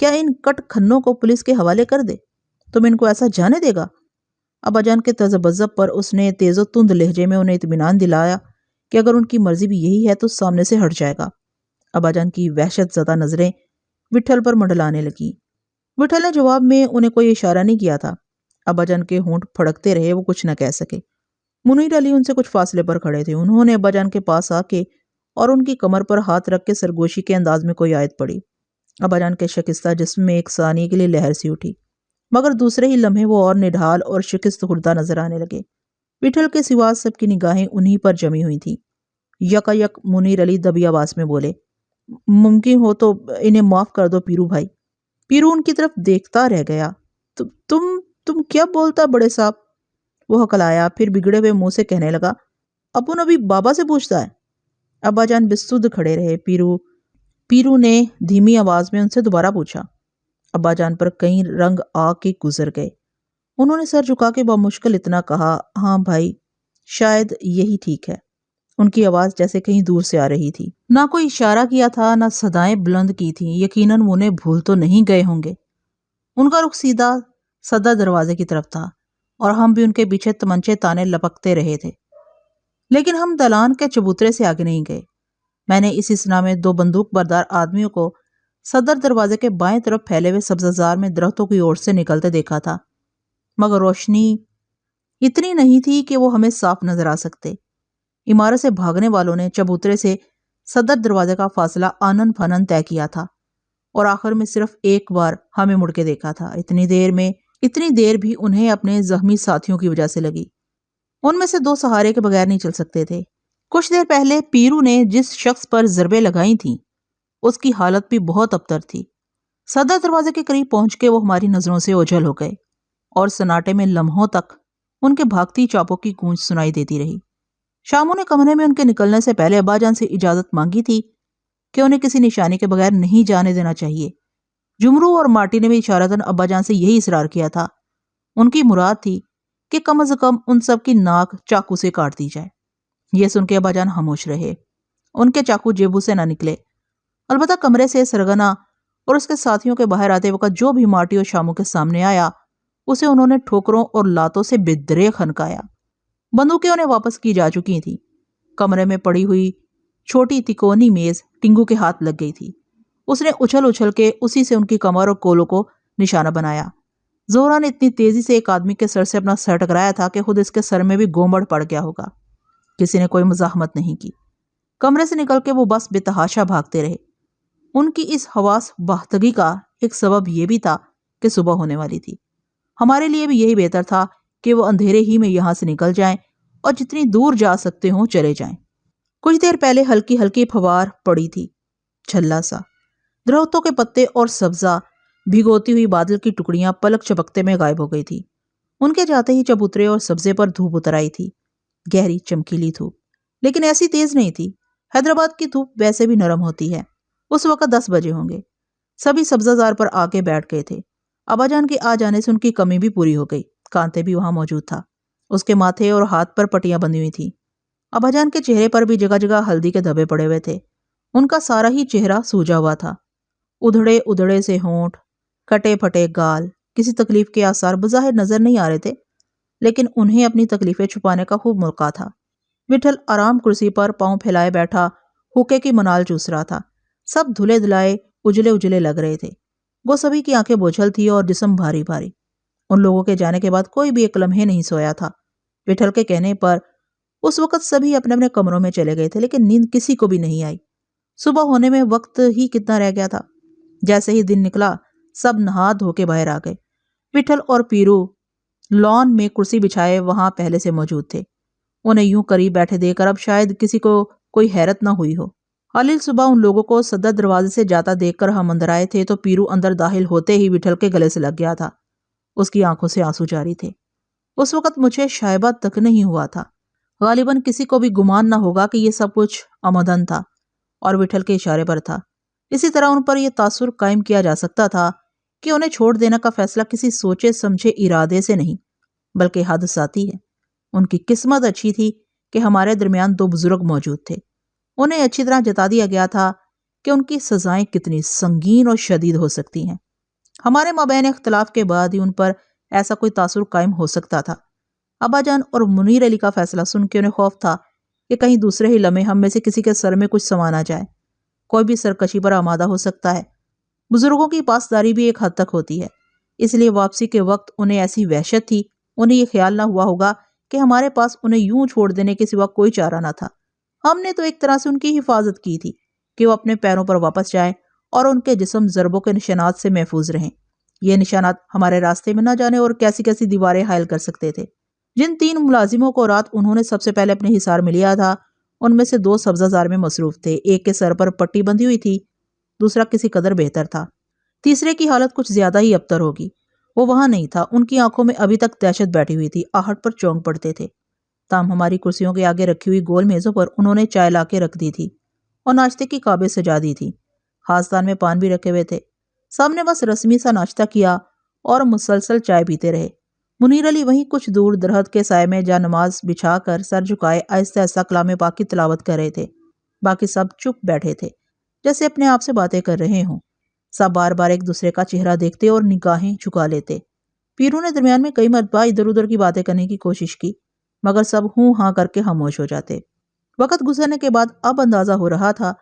کیا ان کٹ کھنوں کو پولیس کے حوالے کر دے؟ تم ان کو ایسا جانے دے گا؟ ابا جان کے تذبذب پر اس نے تیز و تند لہجے میں انہیں اطمینان دلایا کہ اگر ان کی مرضی بھی یہی ہے تو سامنے سے ہٹ جائے گا۔ ابا جان کی وحشت زدہ نظریں وٹھل پر منڈلانے لگی۔ وٹھل نے جواب میں انہیں کوئی اشارہ نہیں کیا تھا۔ ابا جان کے ہونٹ پھڑکتے رہے، وہ کچھ نہ کہہ سکے۔ منیر علی ان سے کچھ فاصلے پر کھڑے تھے۔ انہوں نے ابا جان کے پاس آ کے اور ان کی کمر پر ہاتھ رکھ کے سرگوشی کے انداز میں کوئی آیت پڑھی۔ ابا جان کے شکستہ جسم میں ایک ثانیے کے لیے لہر سی اٹھی، مگر دوسرے ہی لمحے وہ اور نڈھال اور شکست خوردہ نظر آنے لگے۔ وٹھل کے سوا سب کی نگاہیں انہی پر جمی ہوئی تھیں۔ یکا یک منیر علی دبی آواز میں بولے، ممکن ہو تو انہیں معاف کر دو پیرو بھائی۔ پیرو ان کی طرف دیکھتا رہ گیا۔ تم کیا بولتا بڑے صاحب؟ وہ ہکلایا، پھر بگڑے ہوئے منہ سے کہنے لگا، اپن ابھی بابا سے پوچھتا ہے۔ ابا جان بستد کھڑے رہے۔ پیرو نے دھیمی آواز میں ان سے دوبارہ پوچھا۔ ابا جان پر کئی رنگ آ کے گزر گئے۔ انہوں نے سر جھکا کے بمشکل اتنا کہا، ہاں بھائی، شاید یہی ٹھیک ہے۔ ان کی آواز جیسے کہیں دور سے آ رہی تھی، نہ کوئی اشارہ کیا تھا، نہ صدائیں بلند کی تھیں۔ یقیناً وہ انہیں بھول تو نہیں گئے ہوں گے۔ ان کا رخ سیدھا صدر دروازے کی طرف تھا اور ہم بھی ان کے پیچھے تمنچے تانے لپکتے رہے تھے، لیکن ہم دلان کے چبوترے سے آگے نہیں گئے۔ میں نے اس اسنا میں 2 بندوق بردار آدمیوں کو صدر دروازے کے بائیں طرف پھیلے ہوئے سبززار میں درختوں کی اوٹ سے نکلتے دیکھا تھا، مگر روشنی اتنی نہیں تھی کہ وہ ہمیں صاف نظر آ سکتے۔ عمارت سے بھاگنے والوں نے چبوترے سے صدر دروازے کا فاصلہ آنن پھنن طے کیا تھا اور آخر میں صرف ایک بار ہمیں مڑ کے دیکھا تھا۔ اتنی دیر بھی انہیں اپنے زخمی ساتھیوں کی وجہ سے لگی۔ ان میں سے 2 سہارے کے بغیر نہیں چل سکتے تھے۔ کچھ دیر پہلے پیرو نے جس شخص پر ضربیں لگائی تھیں اس کی حالت بھی بہت ابتر تھی۔ صدر دروازے کے قریب پہنچ کے وہ ہماری نظروں سے اوجھل ہو گئے اور سناٹے میں لمحوں تک ان کے بھاگتی چاپوں کی گونج سنائی دیتی رہی۔ شاموں نے کمرے میں ان کے نکلنے سے پہلے ابا جان سے اجازت مانگی تھی کہ انہیں کسی نشانی کے بغیر نہیں جانے دینا چاہیے۔ جمرو اور مارٹی نے بھی اشارتاً ابا جان سے یہی اصرار کیا تھا۔ ان کی مراد تھی کہ کم از کم ان سب کی ناک چاقو سے کاٹ دی جائے۔ یہ سن کے ابا جان خاموش رہے۔ ان کے چاقو جیبوں سے نہ نکلے، البتہ کمرے سے سرگنا اور اس کے ساتھیوں کے باہر آتے وقت جو بھی مارٹی اور شاموں کے سامنے آیا اسے انہوں نے ٹھوکروں اور لاتوں سے بے کھنکایا۔ بندوقیں انہیں واپس کی جا چکی تھیں۔ کمرے میں پڑی ہوئی چھوٹی تکونی میز ٹنگو کے ہاتھ لگ گئی تھی۔ اس نے اچھل کے اسی سے ان کی کمر اور کولوں کو نشانہ بنایا۔ زہرا نے اتنی تیزی سے ایک آدمی کے سر سے اپنا سر ٹکرایا تھا کہ خود اس کے سر میں بھی گومڑ پڑ گیا ہوگا۔ کسی نے کوئی مزاحمت نہیں کی۔ کمرے سے نکل کے وہ بس بے تحاشا بھاگتے رہے۔ ان کی اس حواس باختگی کا ایک سبب یہ بھی تھا کہ صبح ہونے والی تھی۔ ہمارے لیے بھی یہی بہتر تھا کہ وہ اندھیرے ہی میں یہاں سے نکل جائیں اور جتنی دور جا سکتے ہوں چلے جائیں۔ کچھ دیر پہلے ہلکی ہلکی پھوار پڑی تھی، چھلا سا۔ درختوں کے پتے اور سبزہ بھگوتی ہوئی بادل کی ٹکڑیاں پلک چپکتے میں غائب ہو گئی تھی۔ ان کے جاتے ہی چبوترے اور سبزے پر دھوپ اتر آئی تھی، گہری چمکیلی دھوپ، لیکن ایسی تیز نہیں تھی۔ حیدرآباد کی دھوپ ویسے بھی نرم ہوتی ہے۔ اس وقت 10 بجے ہوں گے۔ سبھی سبزہ زار پر آ کے بیٹھ گئے تھے۔ ابا جان کے آ جانے سے ان کی کمی بھی پوری ہو گئی۔ کانتے بھی وہاں موجود تھا۔ اس کے ماتھے اور ہاتھ پر پٹیاں بندھی ہوئی تھیں۔ ابا جان کے چہرے پر بھی جگہ جگہ ہلدی کے دھبے پڑے ہوئے تھے۔ ان کا سارا ہی چہرہ سوجا ہوا تھا۔ ادھڑے سے ہونٹ، کٹے پھٹے گال، کسی تکلیف کے آثار بظاہر نظر نہیں آ رہے تھے، لیکن انہیں اپنی تکلیفیں چھپانے کا خوب موقع تھا۔ وٹھل آرام کرسی پر پاؤں پھیلائے بیٹھا ہوکے کی منال چوس رہا تھا۔ سب دھلے دھلائے اجلے لگ رہے تھے۔ وہ سبھی کی آنکھیں بوجھل تھی اور جسم بھاری بھاری۔ ان لوگوں کے جانے کے بعد کوئی بھی ایک لمحے نہیں سویا تھا۔ وٹھل کے کہنے پر اس وقت سبھی اپنے اپنے کمروں میں چلے گئے تھے، لیکن نیند کسی کو بھی نہیں آئی۔ صبح ہونے میں وقت ہی کتنا رہ گیا تھا۔ جیسے ہی دن نکلا سب نہا دھو کے باہر آ گئے۔ وٹھل اور پیرو لان میں کرسی بچھائے وہاں پہلے سے موجود تھے۔ انہیں یوں قریب بیٹھے دیکھ کر اب شاید کسی کو کوئی حیرت نہ ہوئی ہو۔ خلیل صبح ان لوگوں کو صدر دروازے سے جاتا دیکھ کر ہم اندر آئے تھے تو پیرو اندر داخل ہوتے ہی وٹھل کے گلے سے لگ گیا تھا۔ اس کی آنکھوں سے آنسو جاری تھے۔ اس وقت مجھے شائبہ تک نہیں ہوا تھا۔ غالباً کسی کو بھی گمان نہ ہوگا کہ یہ سب کچھ عمدن تھا اور وٹھل کے اشارے پر تھا۔ اسی طرح ان پر یہ تاثر قائم کیا جا سکتا تھا کہ انہیں چھوڑ دینے کا فیصلہ کسی سوچے سمجھے ارادے سے نہیں بلکہ حادثاتی ہے۔ ان کی قسمت اچھی تھی کہ ہمارے درمیان 2 بزرگ موجود تھے۔ انہیں اچھی طرح جتا دیا گیا تھا کہ ان کی سزائیں کتنی سنگین اور شدید ہو سکتی ہیں۔ ہمارے مابین اختلاف کے بعد ہی ان پر ایسا کوئی تاثر قائم ہو سکتا تھا۔ ابا جان اور منیر علی کا فیصلہ سن کے انہیں خوف تھا کہ کہیں دوسرے ہی لمحے ہم میں سے کسی کے سر میں کچھ سما نہ جائے، کوئی بھی سرکشی پر آمادہ ہو سکتا ہے۔ بزرگوں کی پاسداری بھی ایک حد تک ہوتی ہے، اس لیے واپسی کے وقت انہیں ایسی وحشت تھی، انہیں یہ خیال نہ ہوا ہوگا کہ ہمارے پاس انہیں یوں چھوڑ دینے کے سوا کوئی چارہ نہ تھا۔ ہم نے تو ایک طرح سے ان کی حفاظت کی تھی کہ وہ اپنے پیروں پر واپس جائیں اور ان کے جسم ضربوں کے نشانات سے محفوظ رہیں۔ یہ نشانات ہمارے راستے میں نہ جانے اور کیسی کیسی دیواریں حائل کر سکتے تھے۔ جن 3 ملازموں کو رات انہوں نے سب سے پہلے اپنے حصار میں لیا تھا، ان میں سے 2 سبزہ زار میں مصروف تھے، ایک کے سر پر پٹی بندھی ہوئی تھی، دوسرا کسی قدر بہتر تھا، تیسرے کی حالت کچھ زیادہ ہی ابتر ہوگی۔ وہ وہاں نہیں تھا، ان کی آنکھوں میں ابھی تک دہشت بیٹھی ہوئی تھی، آہٹ پر چونک پڑتے تھے۔ تاہم ہماری کرسیوں کے آگے رکھی ہوئی گول میزوں پر انہوں نے چائے لا کے رکھ دی تھی اور ناشتے کی قابیں سجا دی تھی۔ خاصدان میں پان بھی رکھے ہوئے تھے۔ سب نے بس رسمی سا ناشتہ کیا اور مسلسل چائے پیتے رہے۔ منیر علی وہیں کچھ دور درخت کے سائے میں جا نماز بچھا کر سر جھکائے آہستہ آہستہ کلام پاک کی تلاوت کر رہے تھے۔ باقی سب چپ بیٹھے تھے، جیسے اپنے آپ سے باتیں کر رہے ہوں۔ سب بار بار ایک دوسرے کا چہرہ دیکھتے اور نگاہیں جھکا لیتے۔ پیرو نے درمیان میں کئی مرتبہ ادھر ادھر کی باتیں کرنے کی کوشش کی، مگر سب ہوں ہاں کر کے خاموش ہو جاتے۔ وقت گزرنے کے بعد اب اندازہ ہو رہا تھا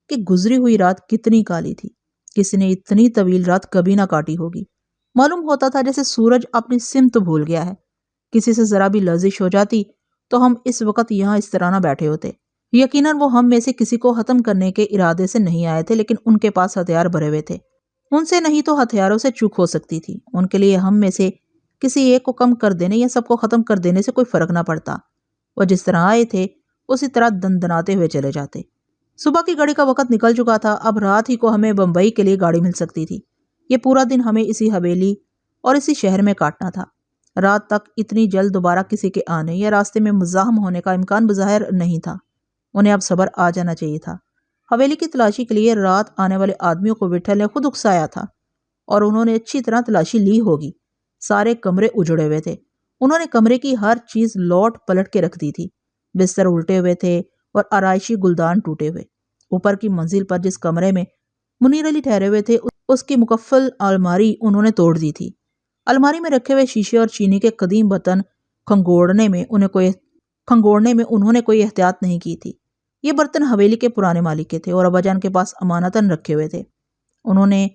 کہ گزری ہوئی رات کتنی کالی تھی، کسی نے اتنی طویل رات کبھی نہ کاٹی ہوگی۔ معلوم ہوتا تھا جیسے سورج اپنی سمت بھول گیا ہے۔ کسی سے ذرا بھی لرزش ہو جاتی تو ہم اس وقت یہاں اس طرح نہ بیٹھے ہوتے۔ یقیناً وہ ہم میں سے کسی کو ختم کرنے کے ارادے سے نہیں آئے تھے، لیکن ان کے پاس ہتھیار بھرے ہوئے تھے۔ ان سے نہیں تو ہتھیاروں سے چوک ہو سکتی تھی۔ ان کے لیے ہم میں سے کسی ایک کو کم کر دینے یا سب کو ختم کر دینے سے کوئی فرق نہ پڑتا۔ وہ جس طرح آئے تھے اسی طرح دندناتے ہوئے چلے جاتے۔ صبح کی گھڑی کا وقت نکل چکا تھا، اب رات ہی کو ہمیں بمبئی کے لیے گاڑی مل سکتی تھی۔ یہ پورا دن ہمیں اسی حویلی اور اسی شہر میں کاٹنا تھا۔ رات تک اتنی جلد دوبارہ کسی کے آنے یا راستے میں مزاحم ہونے کا امکان بظاہر نہیں تھا۔ انہیں اب صبر آ جانا چاہیے تھا۔ حویلی کی تلاشی کے لیے رات آنے والے آدمیوں کو وٹھل نے خود اکسایا تھا اور انہوں نے اچھی طرح تلاشی لی ہوگی۔ سارے کمرے اجڑے ہوئے تھے، انہوں نے کمرے کی ہر چیز لوٹ پلٹ کے رکھ دی تھی۔ بستر الٹے ہوئے تھے اور آرائشی گلدان ٹوٹے ہوئے۔ اوپر کی منزل پر جس کمرے میں منیر علی ٹھہرے ہوئے تھے اس کی مقفل الماری انہوں نے توڑ دی تھی۔ الماری میں رکھے ہوئے شیشے اور چینی کے قدیم برتن کھنگوڑنے میں انہوں نے کوئی احتیاط نہیں کی تھی۔ یہ برتن حویلی کے پرانے مالک کے تھے اور ابا جان کے پاس امانتاً رکھے ہوئے تھے۔ انہوں نے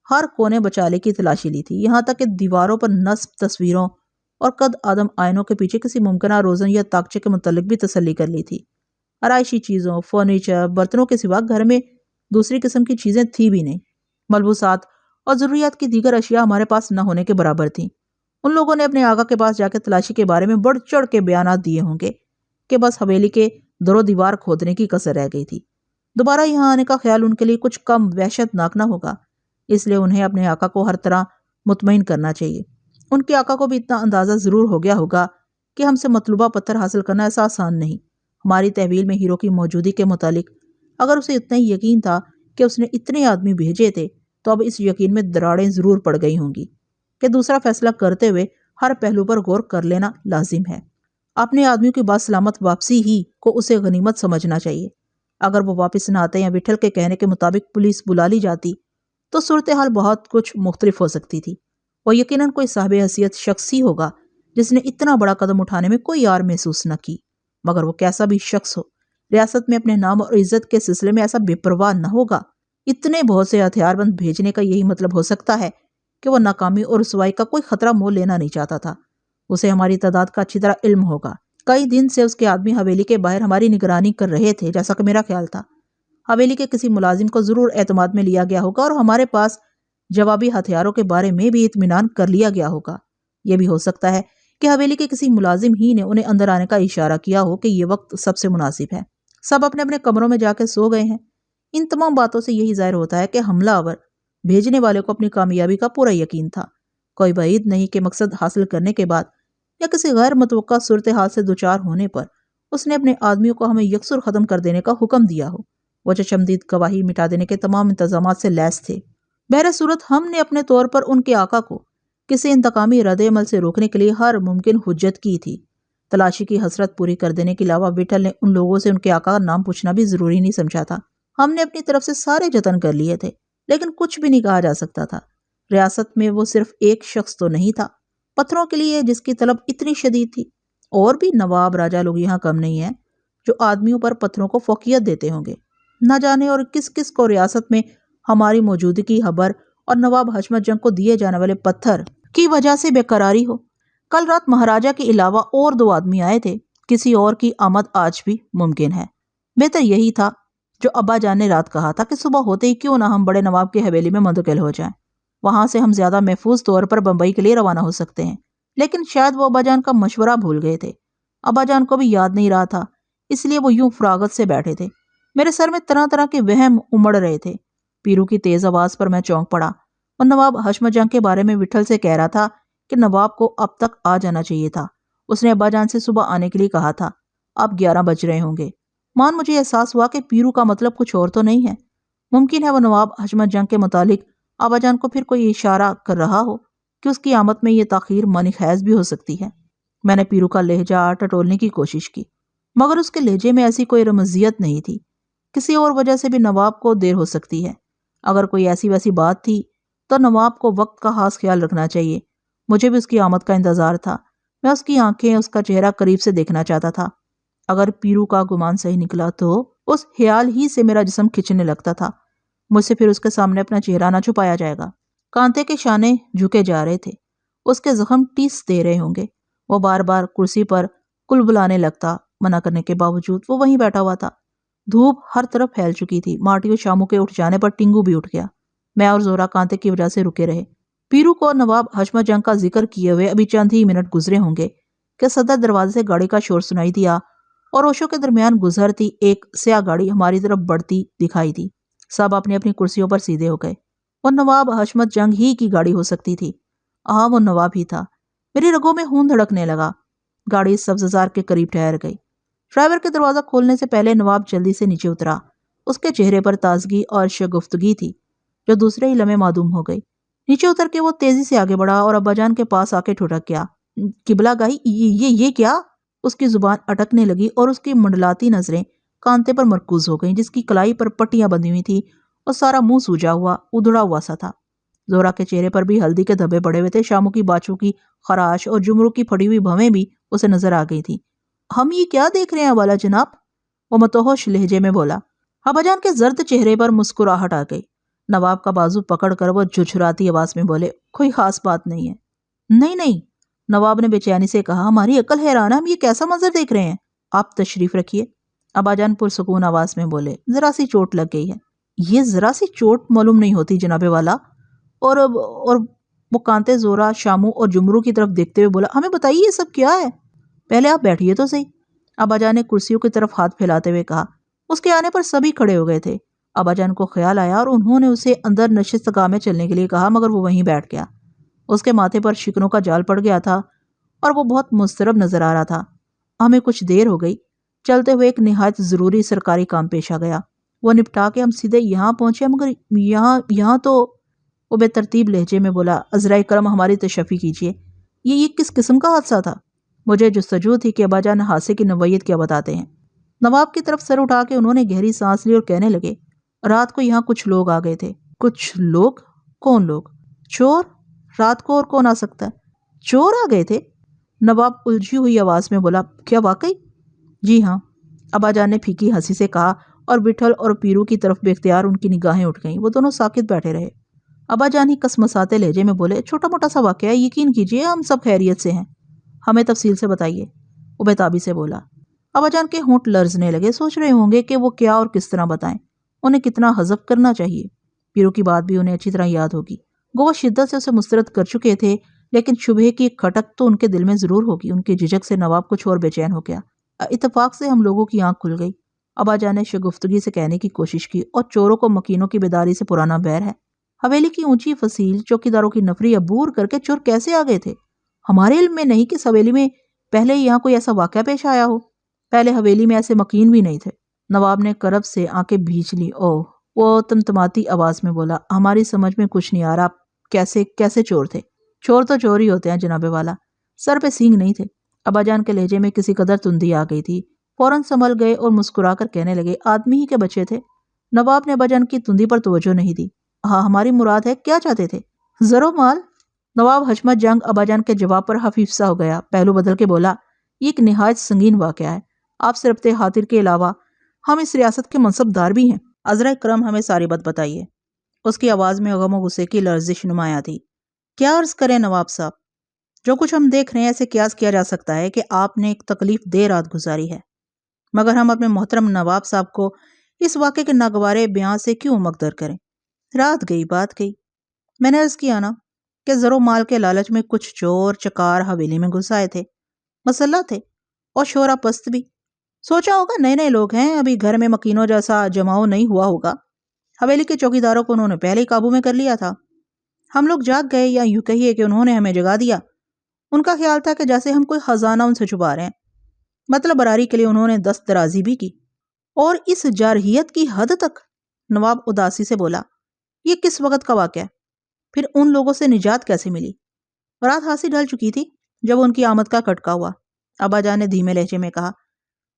ہر کونے بچالے کی تلاشی لی تھی، یہاں تک کہ دیواروں پر نصب تصویروں اور قد آدم آئینوں کے پیچھے کسی ممکنہ روزن یا تاکچے کے متعلق بھی تسلی کر لی تھی۔ آرائشی چیزوں، فرنیچر، برتنوں کے سوا گھر میں دوسری قسم کی چیزیں تھی بھی نہیں۔ ملبوسات اور ضروریات کی دیگر اشیاء ہمارے پاس نہ ہونے کے برابر تھیں۔ ان لوگوں نے اپنے آقا کے پاس جا کے تلاشی کے بارے میں بڑھ چڑھ کے بیانات دیے ہوں گے کہ بس حویلی کے در و دیوار کھودنے کی کسر رہ گئی تھی۔ دوبارہ یہاں آنے کا خیال ان کے لیے کچھ کم وحشت ناک نہ ہوگا، اس لیے انہیں اپنے آقا کو ہر طرح مطمئن کرنا چاہیے۔ ان کے آقا کو بھی اتنا اندازہ ضرور ہو گیا ہوگا کہ ہم سے مطلوبہ پتھر حاصل کرنا ایسا آسان نہیں۔ ہماری تحویل میں ہیرو کی موجودگی کے متعلق اگر اسے اتنا ہی یقین تھا کہ اس نے اتنے آدمی بھیجے تھے تو اب اس یقین میں دراڑیں ضرور پڑ گئی ہوں گی کہ دوسرا فیصلہ کرتے ہوئے ہر پہلو پر غور کر لینا لازم ہے۔ اپنے آدمیوں کی باسلامت واپسی ہی کو اسے غنیمت سمجھنا چاہیے۔ اگر وہ واپس نہ آتے یا وٹھل کے کہنے کے مطابق پولیس بلا لی جاتی تو صورتحال بہت کچھ مختلف ہو سکتی تھی۔ وہ یقیناً کوئی صاحب حیثیت شخص ہی ہوگا جس نے اتنا بڑا قدم اٹھانے میں کوئی یار محسوس نہ کی، مگر وہ کیسا بھی شخص ہو ریاست میں اپنے نام اور عزت کے سلسلے میں ایسا بے پرواہ نہ ہوگا۔ اتنے بہت سے ہتھیار بند بھیجنے کا یہی مطلب ہو سکتا ہے کہ وہ ناکامی اور رسوائی کا کوئی خطرہ مول لینا نہیں چاہتا تھا۔ اسے ہماری تعداد کا اچھی طرح علم ہوگا۔ کئی دن سے اس کے آدمی حویلی کے باہر ہماری نگرانی کر رہے تھے، جیسا کہ میرا خیال تھا۔ حویلی کے کسی ملازم کو ضرور اعتماد میں لیا گیا ہوگا اور ہمارے پاس جوابی ہتھیاروں کے بارے میں بھی اطمینان کر لیا گیا ہوگا۔ یہ بھی ہو سکتا ہے کہ حویلی کے کسی ملازم ہی نے انہیں اندر آنے کا اشارہ کیا ہو کہ یہ وقت سب سے مناسب ہے۔ سب اپنے اپنے کمروں میں جا کے سو گئے ہیں۔ ان تمام باتوں سے یہی ظاہر ہوتا ہے کہ حملہ آور بھیجنے والے کو اپنی کامیابی کا پورا یقین تھا۔ کوئی بعید نہیں کہ مقصد حاصل کرنے کے بعد یا کسی غیر متوقع صورتحال سے دوچار ہونے پر اس نے اپنے آدمیوں کو ہمیں یکسر ختم کر دینے کا حکم دیا ہو۔ وہ چشمدید گواہی مٹا دینے کے تمام انتظامات سے لیس تھے۔ بہر صورت ہم نے اپنے طور پر ان کے آقا کو کسی انتقامی رد عمل سے روکنے کے لیے ہر ممکن حجت کی تھی۔ تلاشی کی حسرت پوری کر دینے کے علاوہ وٹھل نے ان لوگوں سے ان کے آقا کا نام پوچھنا بھی ضروری نہیں سمجھا تھا۔ ہم نے اپنی طرف سے سارے جتن کر لیے تھے، لیکن کچھ بھی نہیں کہا جا سکتا تھا۔ ریاست میں وہ صرف ایک شخص تو نہیں تھا پتھروں کے لیے جس کی طلب اتنی شدید تھی، اور بھی نواب راجا لوگ یہاں کم نہیں ہیں جو آدمیوں پر پتھروں کو فوقیت دیتے ہوں گے۔ نہ جانے اور کس کس کو ریاست میں ہماری موجودگی خبر اور نواب حشمت جنگ کو دیے جانے والے پتھر کی وجہ سے بے قراری ہو۔ کل رات مہاراجا کے علاوہ اور 2 آدمی آئے تھے، کسی اور کی آمد آج بھی ممکن ہے۔ بہتر یہی تھا جو ابا جان نے رات کہا تھا کہ صبح ہوتے ہی کیوں نہ ہم بڑے نواب کی حویلی میں منتقل ہو جائیں، وہاں سے ہم زیادہ محفوظ طور پر بمبئی کے لیے روانہ ہو سکتے ہیں۔ لیکن شاید وہ ابا جان کا مشورہ بھول گئے تھے، ابا جان کو بھی یاد نہیں رہا تھا، اس لیے وہ یوں فراغت سے بیٹھے تھے۔ میرے سر میں طرح طرح کے وہم امڑ رہے تھے۔ پیرو کی تیز آواز پر میں چونک پڑا اور نواب حشمت جنگ کے بارے میں وٹھل سے کہہ رہا تھا کہ نواب کو اب تک آ جانا چاہیے تھا، اس نے ابا جان سے صبح آنے کے لیے کہا تھا، اب 11 بج رہے ہوں گے۔ مجھے احساس ہوا کہ پیرو کا مطلب کچھ اور تو نہیں ہے، ممکن ہے وہ نواب حشمت جنگ کے متعلق ابا جان کو پھر کوئی اشارہ کر رہا ہو کہ اس کی آمد میں یہ تاخیر منی خیز بھی ہو سکتی ہے۔ میں نے پیرو کا لہجہ ٹٹولنے کی کوشش کی، مگر اس کے لہجے میں ایسی کوئی رمزیت نہیں تھی۔ کسی اور وجہ سے بھی نواب کو دیر ہو سکتی ہے، اگر کوئی ایسی ویسی بات تھی تو نواب کو وقت کا خاص خیال رکھنا چاہیے۔ مجھے بھی اس کی آمد کا انتظار تھا، میں اس کی آنکھیں، اس کا چہرہ قریب سے دیکھنا چاہتا تھا۔ اگر پیرو کا گمان صحیح نکلا تو اس خیال ہی سے میرا جسم کھچنے لگتا تھا، مجھ سے پھر اس کے سامنے اپنا چہرہ نہ چھپایا جائے گا۔ کانتے کے شانے جھکے جا رہے تھے، اس کے زخم ٹیس دے رہے ہوں گے۔ وہ بار بار کرسی پر کل بلانے لگتا، منع کرنے کے باوجود وہ وہیں بیٹھا ہوا تھا۔ دھوپ ہر طرف پھیل چکی تھی، مارٹی اور شامو کے اٹھ جانے پر ٹنگو بھی اٹھ گیا۔ میں اور زورا کانتے کی وجہ سے رکے رہے۔ پیرو کو نواب حشمت جنگ کا ذکر کیے ہوئے ابھی چند ہی منٹ گزرے ہوں گے کہ صدر دروازے سے گاڑی کا شور سنائی دیا اور اوشوں کے درمیان گزرتی ایک سیاہ گاڑی ہماری طرف بڑھتی دکھائی دی۔ سب اپنی اپنی کرسیوں پر سیدھے ہو گئے۔ وہ نواب حشمت جنگ ہی کی گاڑی ہو سکتی تھی، ہاں وہ نواب ہی تھا۔ میری رگوں میں خون دھڑکنے لگا۔ گاڑی سبززار کے قریب ٹھہر گئی۔ ڈرائیور کے دروازہ کھولنے سے پہلے نواب جلدی سے نیچے اترا۔ اس کے چہرے پر تازگی اور شگفتگی تھی جو دوسرے ہی لمحے معدوم ہو گئی۔ نیچے اتر کے وہ تیزی سے آگے بڑھا اور ابا جان کے پاس آ کے ٹھٹک گیا۔ قبلہ گاہی، یہ کیا؟ اس کی زبان اٹکنے لگی اور اس کی منڈلاتی نظریں کانتے پر مرکوز ہو گئیں جس کی کلائی پر پٹیاں بندھی ہوئی تھی اور سارا منہ سوجا ہوا ادھڑا ہوا سا تھا۔ زورا کے چہرے پر بھی ہلدی کے دھبے پڑے ہوئے تھے، شامو کی باچوں کی خراش اور جمرو کی پھڑی ہوئی بھویں بھی اسے نظر آ گئی تھی۔ ہم یہ کیا دیکھ رہے ہیں والا جناب؟ وہ متوحش لہجے میں بولا۔ ابا جان کے زرد چہرے پر مسکراہٹ آ گئی۔ نواب کا بازو پکڑ کر وہ جھجھراتی آواز میں بولے، کوئی خاص بات نہیں ہے۔ نہیں، نواب نے بے چینی سے کہا، ہماری عقل حیران ہے، ہم یہ کیسا منظر دیکھ رہے ہیں؟ آپ تشریف رکھیے، ابا جان پرسکون آواز میں بولے، ذرا سی چوٹ لگ گئی ہے۔ یہ ذرا سی چوٹ معلوم نہیں ہوتی جناب والا۔ اور وہ کانتے، زورا، شامو اور جمرو کی طرف دیکھتے ہوئے بولا، ہمیں بتائیے یہ سب کیا ہے؟ پہلے آپ بیٹھیے تو صحیح، ابا جان نے کرسیوں کی طرف ہاتھ پھیلاتے ہوئے کہا۔ اس کے آنے پر سبھی کھڑے ہو گئے تھے۔ ابا جان کو خیال آیا اور انہوں نے اسے اندر نشستگاہ میں چلنے کے لیے کہا، مگر وہ وہیں بیٹھ گیا۔ اس کے ماتھے پر شکنوں کا جال پڑ گیا تھا اور وہ بہت مضطرب نظر آ رہا تھا۔ ہمیں کچھ دیر ہو گئی، چلتے ہوئے ایک نہایت ضروری سرکاری کام پیش آ گیا، وہ نپٹا کے ہم سیدھے یہاں پہنچے، مگر یہاں تو وہ بے ترتیب لہجے میں بولا، عذرائے کرم ہماری تشفی کیجیے، یہ کس قسم کا حادثہ تھا؟ مجھے جستجو تھی کہ ابا جان حادثے کی نوعیت کیا بتاتے ہیں۔ نواب کی طرف سر اٹھا کے انہوں نے گہری سانس لی اور کہنے لگے، رات کو یہاں کچھ لوگ آ گئے تھے۔ کچھ لوگ؟ کون لوگ؟ چور؟ رات کو اور کون آ سکتا ہے؟ چور آ گئے تھے؟ نواب الجھی ہوئی آواز میں بولا، کیا واقعی؟ جی ہاں، ابا جان نے پھیکی ہنسی سے کہا اور وٹھل اور پیرو کی طرف بے اختیار ان کی نگاہیں اٹھ گئیں۔ وہ دونوں ساکت بیٹھے رہے۔ ابا جان ہی کسمساتے لہجے میں بولے، چھوٹا موٹا سا واقعہ ہے، یقین کیجیے ہم سب خیریت سے ہیں، ہمیں تفصیل سے بتائیے، وہ بےتابی سے بولا۔ ابا جان کے ہونٹ لرزنے لگے، سوچ رہے ہوں گے کہ وہ کیا اور کس طرح بتائیں، انہیں کتنا حذف کرنا چاہیے۔ پیرو کی بات بھی انہیں اچھی طرح یاد ہوگی، وہ شدت سے اسے مسترد کر چکے تھے، لیکن شبہ کی کھٹک تو ان کے دل میں ضرور ہوگی۔ ان کی جھجک سے نواب کچھ اور بے چین ہو گیا۔ اتفاق سے ہم لوگوں کی آنکھ کھل گئی۔ ابا جان نے شگفتگی سے کہنے کی کوشش کی، اور چوروں کو مکینوں کی بیداری سے پرانا بیر ہے۔ حویلی کی اونچی فصیل چوکیداروں کی نفری عبور کر کے چور کیسے آ گئے تھے؟ ہمارے علم میں نہیں کہ اس حویلی میں پہلے یہاں کوئی ایسا واقعہ پیش آیا ہو۔ پہلے حویلی میں ایسے مکین بھی نہیں تھے۔ نواب نے کرب سے آنکھیں بھیج لی۔ اوہ، وہ تمتماتی آواز میں بولا، ہماری سمجھ میں کچھ نہیں آ رہا، کیسے چور تھے؟ چور تو چور ہی ہوتے ہیں جناب والا، سر پہ سینگ نہیں تھے۔ ابا جان کے لہجے میں کسی قدر تندی آ گئی تھی، فوراً سنبھل گئے اور مسکرا کر کہنے لگے، آدمی ہی کے بچے تھے۔ نواب نے ابا جان کی تندی پر توجہ نہیں دی۔ ہاں، ہماری مراد ہے، کیا چاہتے تھے؟ زرو مال؟ نواب حشمت جنگ ابا جان کے جواب پر حفیظ سا ہو گیا، پہلو بدل کے بولا، یہ ایک نہایت سنگین واقعہ ہے، آپ سے ربط خاطر کے علاوہ ہم اس ریاست کے منصب دار بھی ہیں، عذرا کرم ہمیں ساری بات بتائیے۔ اس کی آواز میں غم و غصے کی لرزش نمایاں تھی۔ کیا عرض کریں نواب صاحب، جو کچھ ہم دیکھ رہے ہیں ایسے قیاس کیا جا سکتا ہے کہ آپ نے ایک تکلیف دہ رات گزاری ہے، مگر ہم اپنے محترم نواب صاحب کو اس واقعے کے ناگوارے بیان سے کیوں مقدر کریں؟ رات گئی بات گئی۔ میں نے عرض کیا نا کہ زرو مال کے لالچ میں کچھ چور چکار حویلی میں گھس آئے تھے، مسلح تھے اور شورا پست بھی۔ سوچا ہوگا نئے نئے لوگ ہیں، ابھی گھر میں مکینوں جیسا جماؤ نہیں ہوا ہوگا، حویلی کے چوکیداروں کو انہوں نے پہلے ہی قابو میں کر لیا تھا۔ ہم لوگ جاگ گئے، یا یوں کہیے کہ انہوں نے ہمیں جگا دیا۔ ان کا خیال تھا کہ جیسے ہم کوئی خزانہ ان سے چھپا رہے ہیں، مطلب براری کے لیے انہوں نے دست درازی بھی کی، اور اس جارحیت کی حد تک۔ نواب اداسی سے بولا، یہ کس وقت کا واقعہ ہے؟ پھر ان لوگوں سے نجات کیسے ملی؟ رات ہانسی ڈھل چکی تھی جب ان کی آمد کا کٹکا ہوا۔ ابا جان نے دھیمے لہجے میں کہا،